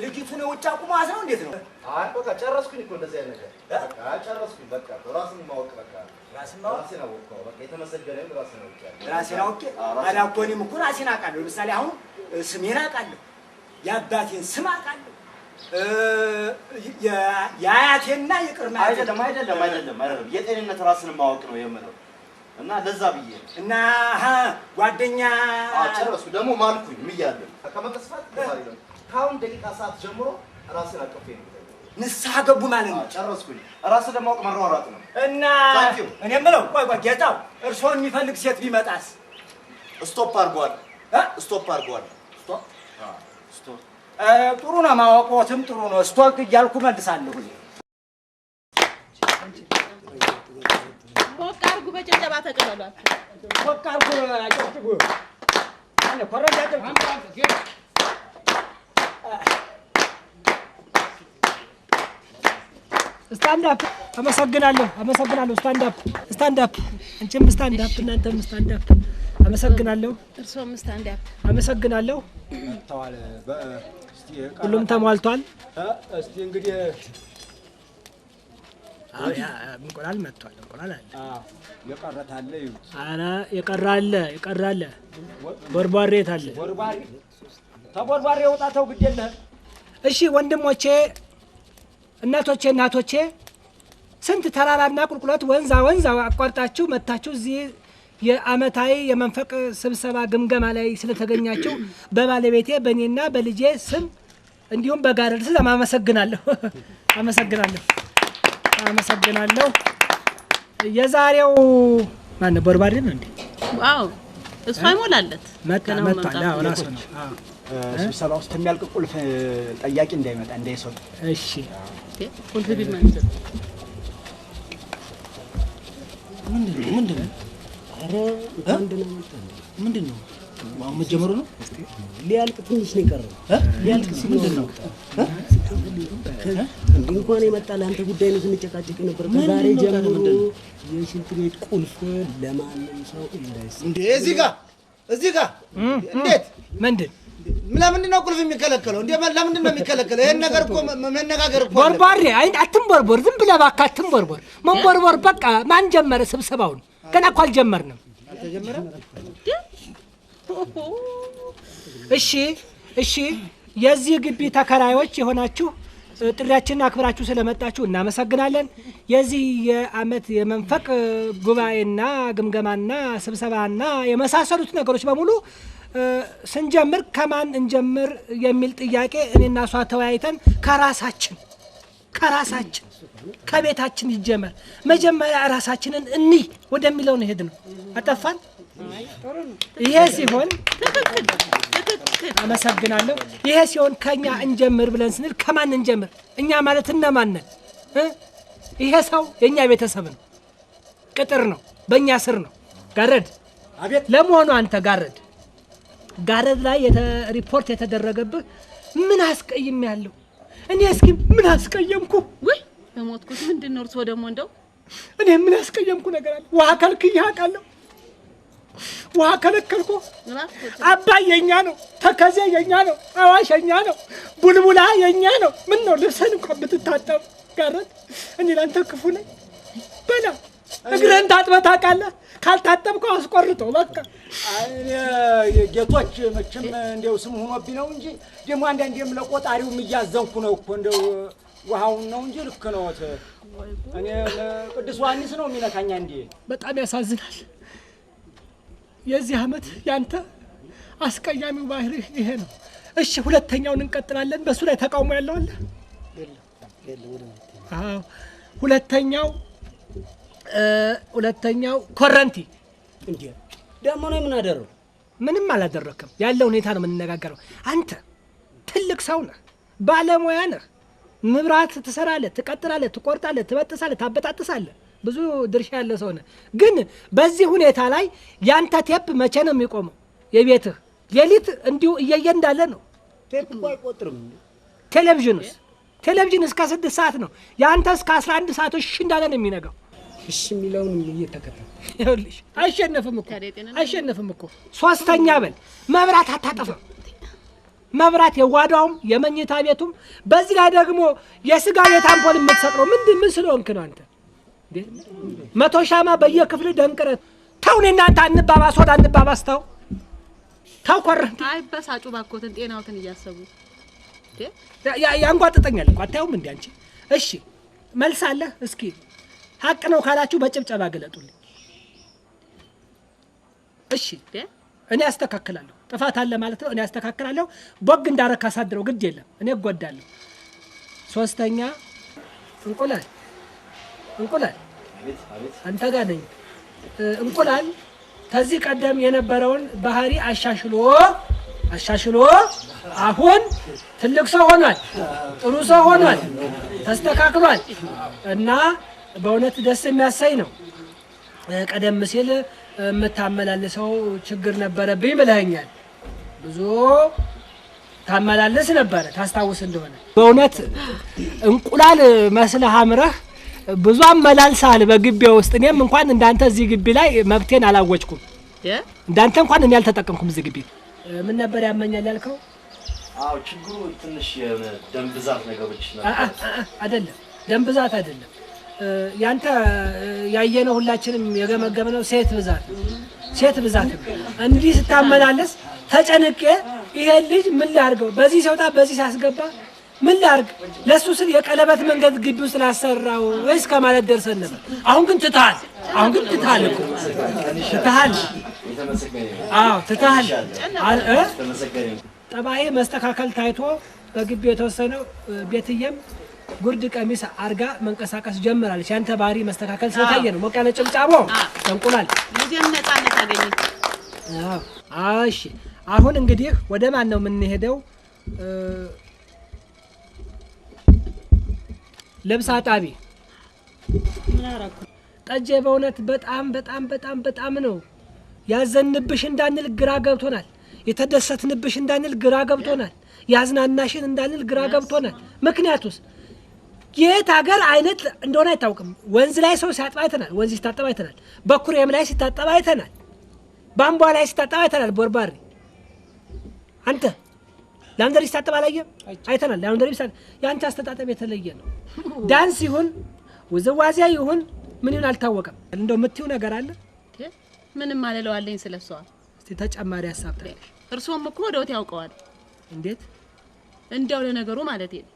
ልጅቱን ውጭ አቁሟት ነው እንዴት ነው? አይ በቃ ጨረስኩኝ እኮ እንደዚህ አይነት ነገር በቃ ጨረስኩኝ። በቃ ራስን ማወቅ በቃ ራስን አወቀው በቃ የተመሰገነ ራስን አውቄ ራስን አውቄ አላቆንም እኮ ራስን አውቃለሁ። ለምሳሌ አሁን ስሜን አውቃለሁ፣ የአባቴን ስም አውቃለሁ፣ የአያቴና የቅርማ አይደለም የጤንነት ራስን ማወቅ ነው የምለው እና ለዛ ብዬ እና ጓደኛ ጨረስኩ። ደግሞ ማልኩኝ ምያለሁ ከመቀስፋት ካሁን ደቂቃ ሰዓት ጀምሮ ራስን አቀፌ ነው ንስሐ ገቡ ማለት ነው። ጨረስኩኝ። ራስን ለማወቅ መሯሯጥ ነው እና እኔ የምለው ቆይ ጌታው እርሶን የሚፈልግ ሴት ቢመጣስ? ስቶፕ አድርጓል። ጥሩ ነው ማወቅዎትም ጥሩ ነው። ስቶክ እያልኩ መልሳለሁ። ሞቅ አድርጉ፣ በጭብጨባ ተቀበሏቸው። ሞቅ አድርጉ፣ አጨብጭቡ። አለ ኮረጃ አጨብጭቡ። ስታንድ አፕ። አመሰግናለሁ። ስታንድ አፕ። አንቺም ስታንድ አፕ፣ እናንተም ስታንድ አፕ። አመሰግናለሁ። እርሶም ስታንድ አፕ። አመሰግናለሁ። ሁሉም ተሟልቷል። እስቲ እንግዲህ እንቁላል መጥቷል። እንቁላል አለ። የቀረት አለ ይሁን። ኧረ የቀረ አለ። ቦርቧሬት አለ። ተቦርቧሬ ወጣተው ግድ የለህም። እሺ ወንድሞቼ፣ እናቶቼ ስንት ተራራና ቁልቁለት ወንዝ አቋርጣችሁ መታችሁ እዚህ የአመታዊ የመንፈቅ ስብሰባ ግምገማ ላይ ስለተገኛችሁ በባለቤቴ በእኔና በልጄ ስም እንዲሁም በጋረድ ስም አመሰግናለሁ። የዛሬው ማን ቦርባሪ ነው እንዴ? ዋው እሱ አይሞላለት መጣ። አዎ ራሱ ነው። ስብሰባ ውስጥ የሚያልቅ ቁልፍ ጠያቂ እንዳይመጣ እንዳይሰው። እሺ ቁልፍ ቢመንት ምንድነው? ኧረ ምንድነው? ዋው መጀመሩ ነው። ሊያልቅ ትንሽ ነው የቀረው። ሊያልቅ ምንድነው? እንኳን የመጣ ለአንተ ጉዳይ ነው ስንጨቃጨቅ ነበር። ከዛሬ ጀምሮ የሽንት ቤት ቁልፍ ለማንም ሰው እንዳይሰጥ። እንዴ እዚህ ጋር እንዴት ለምንድን ነው ቁልፍ የሚከለከለው? እንዴ ለምንድን ነው የሚከለከለው? ይሄን ነገር እኮ መነጋገር እኮ ቦርባሬ አትንቦርቦር፣ ዝም ብለህ እባክህ አትንቦርቦር። መንቦርቦር በቃ ማን ጀመረ ስብሰባውን? ገና እኮ አልጀመርንም። እሺ የዚህ ግቢ ተከራዮች የሆናችሁ ጥሪያችንን አክብራችሁ ስለመጣችሁ እናመሰግናለን። የዚህ የአመት የመንፈቅ ጉባኤና ግምገማና ስብሰባና የመሳሰሉት ነገሮች በሙሉ ስንጀምር ከማን እንጀምር የሚል ጥያቄ እኔና እሷ ተወያይተን ከራሳችን ከቤታችን ይጀመር መጀመሪያ ራሳችንን እንይ ወደሚለው ነው ሄድነው። አጠፋን። ይሄ ሲሆን አመሰግናለሁ። ይሄ ሲሆን ከኛ እንጀምር ብለን ስንል ከማን እንጀምር? እኛ ማለት እነማን ነን? ይሄ ሰው የኛ ቤተሰብ ነው፣ ቅጥር ነው፣ በእኛ ስር ነው። ጋረድ አቤት። ለመሆኑ አንተ ጋረድ ላይ ሪፖርት የተደረገብህ ምን አስቀይም ያለው? እኔ እስኪ ምን አስቀየምኩ? ወይ በሞትኩት ምንድነው? እርሶ ደግሞ እንደው እኔ ምን አስቀየምኩ ነገር አለ? ውሃ ከልክዬ አውቃለሁ። ውሃ ከለከልኩ። አባይ የኛ ነው፣ ተከዜ የኛ ነው፣ አዋሽ የኛ ነው፣ ቡልቡላ የኛ ነው። ምን ነው ልብስህን እንኳን ብትታጠብ ጋረድ እኔ ላንተ ክፉ ነኝ? በላ እግርህን ታጥበህ ታውቃለህ? ካልታጠብከው አስቆርጠው በቃ። ጌቶች መቼም እንደው ስም ሆኖብኝ ነው እንጂ ደግሞ አንዳንዴም ለቆጣሪውም እያዘንኩ ነው እኮ እንደው ውሃውን ነው እንጂ ልክ ነው። እኔ ቅዱስ ዮሐንስ ነው የሚነካኛ እንዴ። በጣም ያሳዝናል። የዚህ አመት ያንተ አስቀያሚው ባህሪ ይሄ ነው። እሺ ሁለተኛውን እንቀጥላለን። በሱ ላይ ተቃውሞ ያለው አለ? አዎ ሁለተኛው ኮረንቲ እንዴ ደግሞ ነው ምን አደረው? ምንም አላደረክም። ያለው ሁኔታ ነው የምንነጋገረው። አንተ ትልቅ ሰው ነህ፣ ባለሙያ ነህ። መብራት ትሰራለህ፣ ትቀጥላለህ፣ ትቆርጣለህ፣ ትበጥሳለህ፣ ታበጣጥሳለህ። ብዙ ድርሻ ያለ ሰው ነህ። ግን በዚህ ሁኔታ ላይ ያንተ ቴፕ መቼ ነው የሚቆመው? የቤትህ ሌሊት እንዲሁ እየየ እንዳለ ነው። ቴፕ እኮ አይቆጥርም። ቴሌቪዥን እስከ 6 ሰዓት ነው። ያንተ እስከ 11 ሰዓት እሺ እንዳለ ነው የሚነጋው። እሺ የሚለውን እየተከተለ ይኸውልሽ፣ አይሸነፍም እኮ ሶስተኛ በል መብራት አታጠፋም። መብራት የጓዳውም የመኝታ ቤቱም በዚህ ላይ ደግሞ የስጋ ቤት አምፖል የምትሰቅለው ምን ስለሆንክ ነው አንተ? 100 ሻማ በየክፍል ደንቅረት ተው። እኔ እናንተ አንባባስ ወደ አንባባስ ተው ኮረንቲ አይበሳጩ ባኮትን ጤናውትን እያሰቡ ያንጓጥጠኛል እኮ አታዩም እንዴ አንቺ? እሺ መልስ አለ? እስኪ ሀቅ ነው ካላችሁ በጭብጨባ ገለጡልኝ። እሺ እኔ አስተካክላለሁ። ጥፋት አለ ማለት ነው። እኔ አስተካክላለሁ። ቦግ እንዳረካ ሳድረው ግድ የለም እኔ እጎዳለሁ። ሶስተኛ እንቁላል አንተ ጋር ነኝ። እንቁላል ከዚህ ቀደም የነበረውን ባህሪ አሻሽሎ አሁን ትልቅ ሰው ሆኗል፣ ጥሩ ሰው ሆኗል፣ ተስተካክሏል እና በእውነት ደስ የሚያሳይ ነው። ቀደም ሲል የምታመላልሰው ችግር ነበረብኝ ብለኸኛል። ብዙ ታመላልስ ነበረ ታስታውስ እንደሆነ። በእውነት እንቁላል መስለህ አምረህ ብዙ አመላልሰሃል በግቢ ውስጥ። እኔም እንኳን እንዳንተ እዚህ ግቢ ላይ መብቴን አላወጭኩም። እንዳንተ እንኳን እኔ አልተጠቀምኩም እዚህ ግቢ። ምን ነበር ያመኛል ያልከው? አዎ ችግሩ ትንሽ ደም ብዛት ነገሮች አይደለም፣ ደም ብዛት አይደለም። ያንተ ያየነው ሁላችንም የገመገምነው ሴት ብዛት እንዲህ ስታመላለስ ተጨንቄ ይሄ ልጅ ምን ላድርገው፣ በዚህ ሰውጣ በዚህ ሲያስገባ ምን ላድርግ፣ ለሱ ስል የቀለበት መንገድ ግቢው ስላሰራው ወይስ ከማለት ደርሰን ነበር። አሁን ግን ትተሃል እኮ ትተሃል። አዎ ትተሃል። ጠባዬ መስተካከል ታይቶ በግቢው የተወሰነው ቤትየም ጉርድ ቀሚስ አርጋ መንቀሳቀስ ጀምራለች። ያንተ ባህሪ መስተካከል ስለታየ ነው። ሞቅ ያለ ጭብጫቦ እንቁላል ልጅም ነፃነት አገኘች። እሺ አሁን እንግዲህ ወደ ማን ነው የምንሄደው? ልብስ አጣቢ ምን አደረኩ? ጠጄ በእውነት በጣም ነው ያዘንብሽ እንዳንል ግራ ገብቶናል። የተደሰትንብሽ እንዳንል ግራ ገብቶናል። ያዝናናሽን እንዳንል ግራ ገብቶናል። ምክንያቱስ የት ሀገር አይነት እንደሆነ አይታወቅም። ወንዝ ላይ ሰው ሲያጥብ አይተናል። ወንዝ ሲታጠብ አይተናል። በኩሬም ላይ ሲታጠብ አይተናል። ባምቧ ላይ ሲታጠብ አይተናል። ቦርባሪ አንተ ላንደሪ ሲታጠብ አላየም? አይተናል። ላንደሪ ሲታጠብ ያንተ አስተጣጠብ የተለየ ነው። ዳንስ ይሁን ውዝዋዜ ይሁን ምን ይሁን አልታወቀም። እንደው የምትይው ነገር አለ? ምንም አልለዋለኝ ስለሷ። እስቲ ተጨማሪ ሐሳብ ታለሽ? እርሶም እኮ ወደውት ያውቀዋል። እንዴት? እንደው ለነገሩ ማለት ነው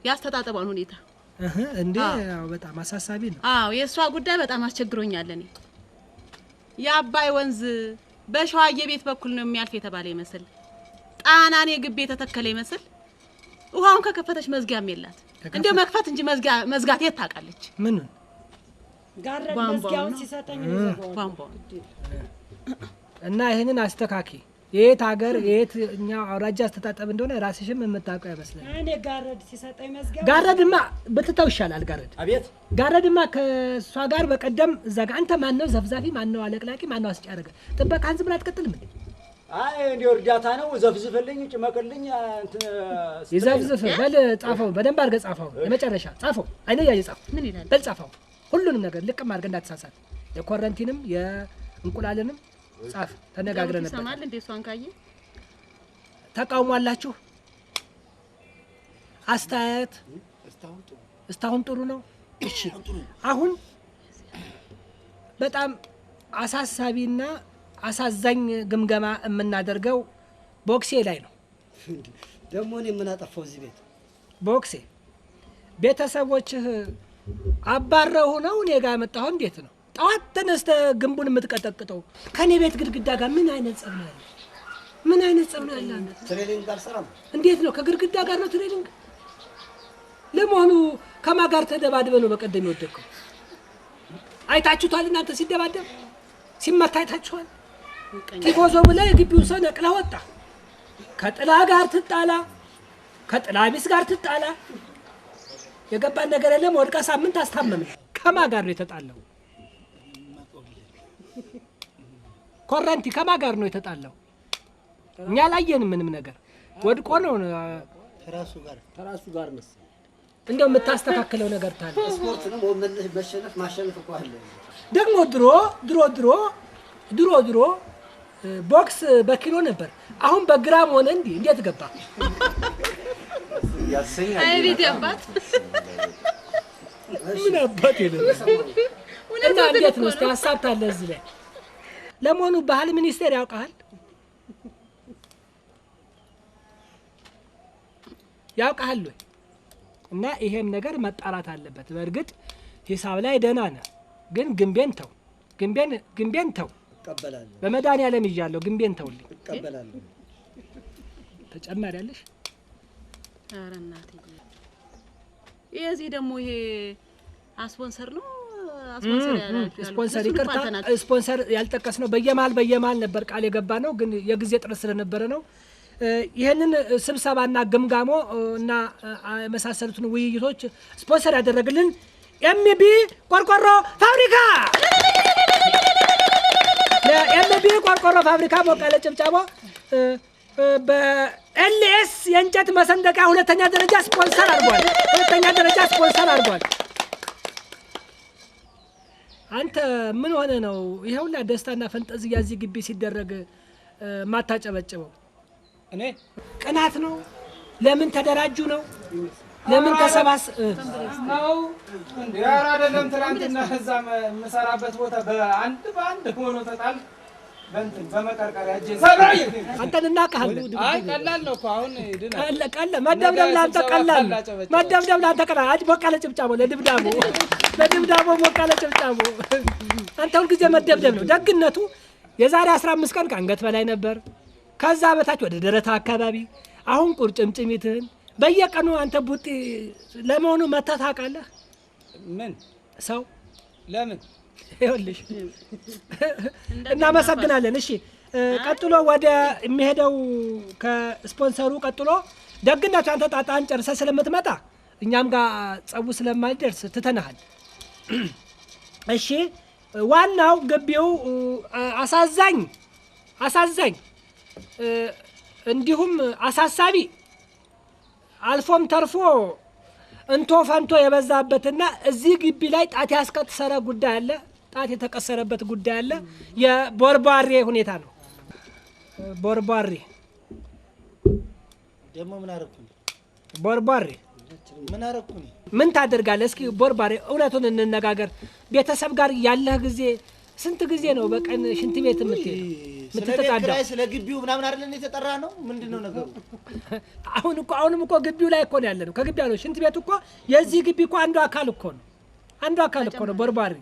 ያስተጣጠባን ሁኔታ እንዴ ያው በጣም አሳሳቢ ነው። አዎ የሷ ጉዳይ በጣም አስቸግሮኛል። እኔ የአባይ ወንዝ በሸዋዬ ቤት በኩል ነው የሚያልፍ የተባለ ይመስል ጣናኔ ግቤ ተተከለ ይመስል ውሃውን ከከፈተች መዝጊያም የላት። እንደው መክፈት እንጂ መዝጋት የት ታውቃለች? ምን ጋረድ መዝጊያውን ሲሰጠኝ ነው ቧንቧው እና ይሄንን አስተካኪ። የት ሀገር የትኛ አውራጃ አስተጣጠብ እንደሆነ ራስሽም የምታውቀው ይመስላል። እኔ ጋረድ ሲሰጠኝ መዝጊያው ጋረድማ ብትተው ይሻላል። አቤት ጋረድማ ከሷ ጋር በቀደም እዛ ጋር አንተ ማን ነው ዘፍዛፊ፣ ማን ነው አለቅላቂ፣ ማን ነው አስጫረገ? ጥበቃህን ዝም ብላ አትቀጥልም እንዴ? አይ እንዲው እርዳታ ነው። ዘፍዝፈልኝ ጭመቅልኝ ይዘፍዝፍ በል ጻፈው፣ በደንብ አድርገህ ጻፈው። የመጨረሻ ጻፈው። አይነ ያየ ጻፈው። ምን ይላል? በል ጻፈው። ሁሉንም ነገር ልቅም አድርገህ እንዳትሳሳት። የኮረንቲንም የእንቁላልንም ጻፍ። ተነጋግረን ነበር። ሰማል እንዴ? ሷን ካየ ተቃውሟላችሁ? አስተያየት እስታሁን ጥሩ ነው። እሺ አሁን በጣም አሳሳቢና አሳዛኝ ግምገማ የምናደርገው ቦክሴ ላይ ነው። ደግሞ እኔ ምን አጠፋው እዚህ ቤት? ቦክሴ ቤተሰቦችህ አባረው ነው እኔ ጋር መጣሁ። እንዴት ነው ጠዋት ተነስተህ ግንቡን የምትቀጠቅጠው? ከኔ ቤት ግድግዳ ጋር ምን አይነት ጸብ ነው ያለ? ምን አይነት ጸብ ነው ያለ? ትሬኒንግ አልሰራም። እንዴት ነው ከግድግዳ ጋር ነው ትሬኒንግ? ለመሆኑ ከማን ጋር ተደባድበህ ነው በቀደም የወደቅከው? አይታችሁታል እናንተ ሲደባደብ ሲመታ አይታችኋል? ቲፎዞ ብለህ የግቢውን ሰው ነቅለህ ወጣ። ከጥላ ጋር ትጣላ፣ ከጥላ ቢስ ጋር ትጣላ። የገባን ነገር የለም። ወድቃ ሳምንት አስታመመ። ከማን ጋር ነው የተጣለው? ኮረንቲ ከማን ጋር ነው የተጣለው? እኛ አላየንም ምንም ነገር። ወድቆ ነው ከራሱ ጋር መሰለኝ። እንደው የምታስተካክለው ነገር ታለ? ስፖርት ነው መሸነፍ ማሸነፍ እኮ አለ። ደግሞ ድሮ ቦክስ በኪሎ ነበር አሁን በግራም ሆነ እንዴት ገባ ያሰኛል አይ ቤት ያባት ምን አባት ይላል እና እንዴት ነው እስቲ ሐሳብ ታለ እዚህ ላይ ለሞኑ ባህል ሚኒስቴር ያውቃል ወይ እና ይሄም ነገር መጣራት አለበት በእርግጥ ሂሳብ ላይ ደህና ነህ ግን ግንቤን ተው እቀበላለሁ በመድኃኒዓለም ይዣለሁ ግንቤን ተውልኝ እቀበላለሁ ተጨማሪ አለሽ ኧረ እናቴ የዚህ ደግሞ ይሄ ስፖንሰር ነው ስፖንሰር ይቅርታ ስፖንሰር ያልጠቀስነው በየማል ነበር ቃል የገባ ነው ግን የጊዜ ጥረት ስለነበረ ነው ይሄንን ስብሰባና ግምጋሞ እና መሳሰሉትን ውይይቶች ስፖንሰር ያደረግልን ኤምቢ ቆርቆሮ ፋብሪካ ለኤምቢ ቆርቆሮ ፋብሪካ ሞቃለ ጭብጫቦ በኤልኤስ የእንጨት መሰንደቂያ ሁለተኛ ደረጃ ስፖንሰር አድርጓል አንተ ምን ሆነ ነው ይሄውላ ደስታና ፈንጠዝያ እዚህ ግቢ ሲደረግ ማታጨበጭበው እኔ ቅናት ነው ለምን ተደራጁ ነው ለምን ተሰባስ ነው እንዴ ኧረ አይደለም ትናንትና እዛ መሰራበት ቦታ በአንድ ሆኖ ተጣል በእንትን በመቀርቀሪያ እጄ ሰብራይ አንተን እናውቃለን አይ ቀላል ነው እኮ አሁን ቀላል መደብደብ ላንተ ቀላል አጅ ሞቃለ ጭብጫቦ ለድብዳቦ ሞቃለ ጭብጫቦ አንተ ሁል ጊዜ መደብደብ ነው ደግነቱ የዛሬ 15 ቀን ከአንገት በላይ ነበር ከዛ በታች ወደ ደረታ አካባቢ አሁን ቁርጭምጭሚትህን በየቀኑ አንተ ቡጢ ለመሆኑ መታታቃለህ ምን ሰው ለምን ይኸውልሽ እናመሰግናለን እሺ ቀጥሎ ወደ የሚሄደው ከስፖንሰሩ ቀጥሎ ደግነቱ አንተ ጣጣን ጨርሰህ ስለምትመጣ እኛም ጋር ጸቡ ስለማይደርስ ትተናሃል እሺ ዋናው ግቢው አሳዛኝ እንዲሁም አሳሳቢ አልፎም ተርፎ እንቶ ፈንቶ የበዛበትና እዚህ ግቢ ላይ ጣት ያስቀሰረ ጉዳይ አለ ጣት የተቀሰረበት ጉዳይ አለ የቦርባሬ ሁኔታ ነው ቦርባሬ ደሞ ምን አረኩኝ ቦርባሬ ምን አረኩኝ ምን ታደርጋለህ እስኪ ቦርባሬ እውነቱን እንነጋገር ቤተሰብ ጋር ያለህ ጊዜ ስንት ጊዜ ነው በቀን ሽንት ቤት የምትተጣዳው ስለ ግቢው ምናምን አይደለም የተጠራ ነው ምንድነው ነገሩ አሁንም እኮ ግቢው ላይ እኮ ነው ያለነው ከግቢው ነው ሽንት ቤት እኮ የዚህ ግቢ እኮ አንዱ አካል እኮ ነው ቦርባሪ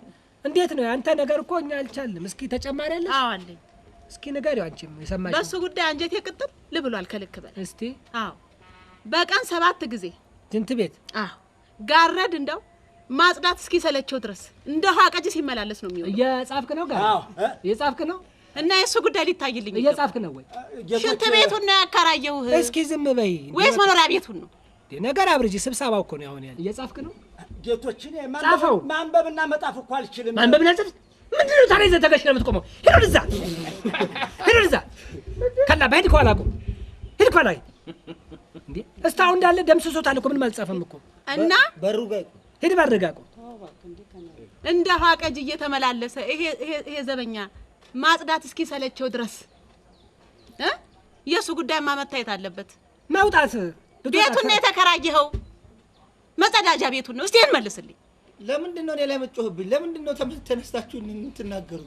እንዴት ነው አንተ ነገር እኮ እኛ አልቻልንም እስኪ ተጨማሪ አለሽ አዎ አለኝ እስኪ ንገሪው አንቺም የሰማሽ በሱ ጉዳይ አንጀቴ ቅጥል ልብሏል ከልክ በል እስቲ አዎ በቀን 7 ጊዜ ሽንት ቤት አዎ ጋረድ እንደው ማጽዳት እስኪ ሰለቸው ድረስ እንደው ሀቀጅ ሲመላለስ ነው የሚሆነው የጻፍክ ነው ጋር የጻፍክ ነው እና የሱ ጉዳይ ሊታይልኝ የጻፍክ ነው ወይ ሽንት ቤቱን ነው ያከራየው እስኪ ዝም በይ ወይስ መኖሪያ ቤቱን ነው ነገር አብርጂ ስብሰባው እኮ ነው አሁን ያለ የጻፍክ ነው ጌቶችን ማንበብና መጣፍ እኮ አልችልም ማንበብና ጽፍ ምንድነው ታዲያ ዘተገሽ ነው የምትቆመው ሄዶ እዛ ከላ ባይድ ኳላቁ ሄድ ኳላ እንዴ እስታው እንዳለ ደምስሶታል እኮ ምንም አልጻፈም እኮ እና በሩ ጋር ሄድ ባረጋቁ እንደ ሀቀጅ እየተመላለሰ ይሄ ዘበኛ ማጽዳት እስኪ ሰለቸው ድረስ የሱ ጉዳይ ማመታየት አለበት ማውጣት ቤቱን ነው የተከራየኸው መጸዳጃ ቤቱን ነው እስቲ እንመልስልኝ ለምንድን ነው እኔ ላይ መጮህብኝ ለምንድን ነው ተነስታችሁ እንትናገሩ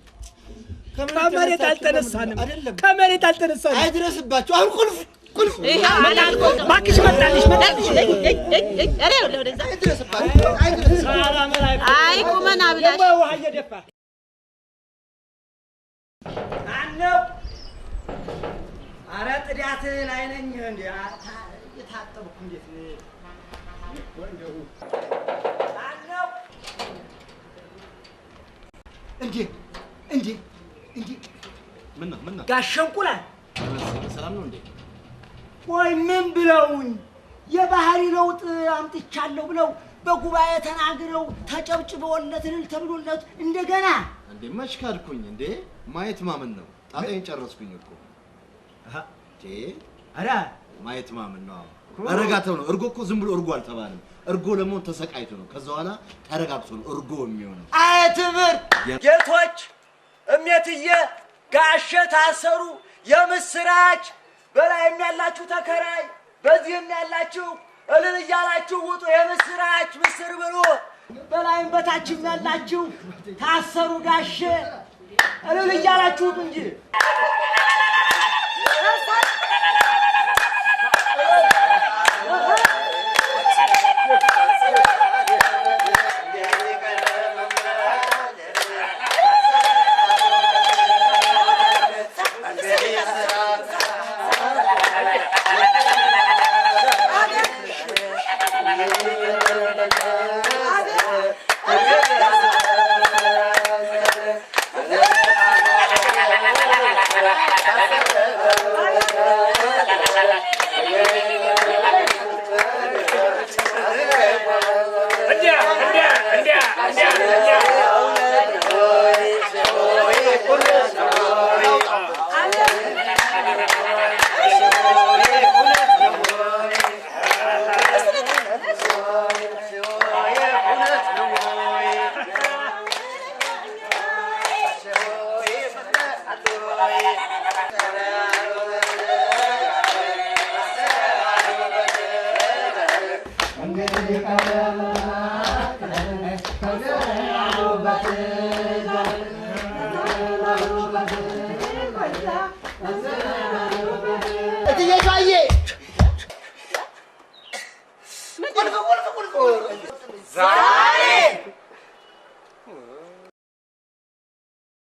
ከመሬት አልተነሳንም ከመሬት አልተነሳንም አይድረስባችሁ አሁን ቁልፍ ይሄ አላልኩ ባክሽ መጣልሽ አሬ ወደዛ አይድረስባችሁ አይ ቁመና ብላሽ ውሃ እየደፋ አነው አረ ጥዳት ላይ ነኝ እንዴ የታጠብኩ እንዴት ወንደው አነው እንዴ ምን ነው ጋሸንቁላ ሰላም ነው እንዴ ወይ ምን ብለውኝ የባህሪ ለውጥ አምጥቻለሁ ብለው በጉባኤ ተናግረው ተጨብጭበውለት እልል ተብሎለት እንደገና እንዴ መሽካልኩኝ እንዴ ማየት ማመን ነው ጣጣዬን ጨረስኩኝ እኮ አረ ማየት ማመን ነው አረጋተው ነው እርጎ እኮ ዝም ብሎ እርጎ አልተባለም እርጎ ለሞን ተሰቃይቶ ነው ከዛ በኋላ ተረጋግቶ ነው እርጎ የሚሆነው አትብር ጌቶች እሜትዬ ጋሼ ታሰሩ የምስራች በላይም ያላችሁ ተከራይ በዚህም ያላችሁ እልል እያላችሁ ውጡ የምስራች ምስር ብሎ በላይም በታችም ያላችሁ ታሰሩ ጋሼ እልል እያላችሁ ውጡ እንጂ That's it.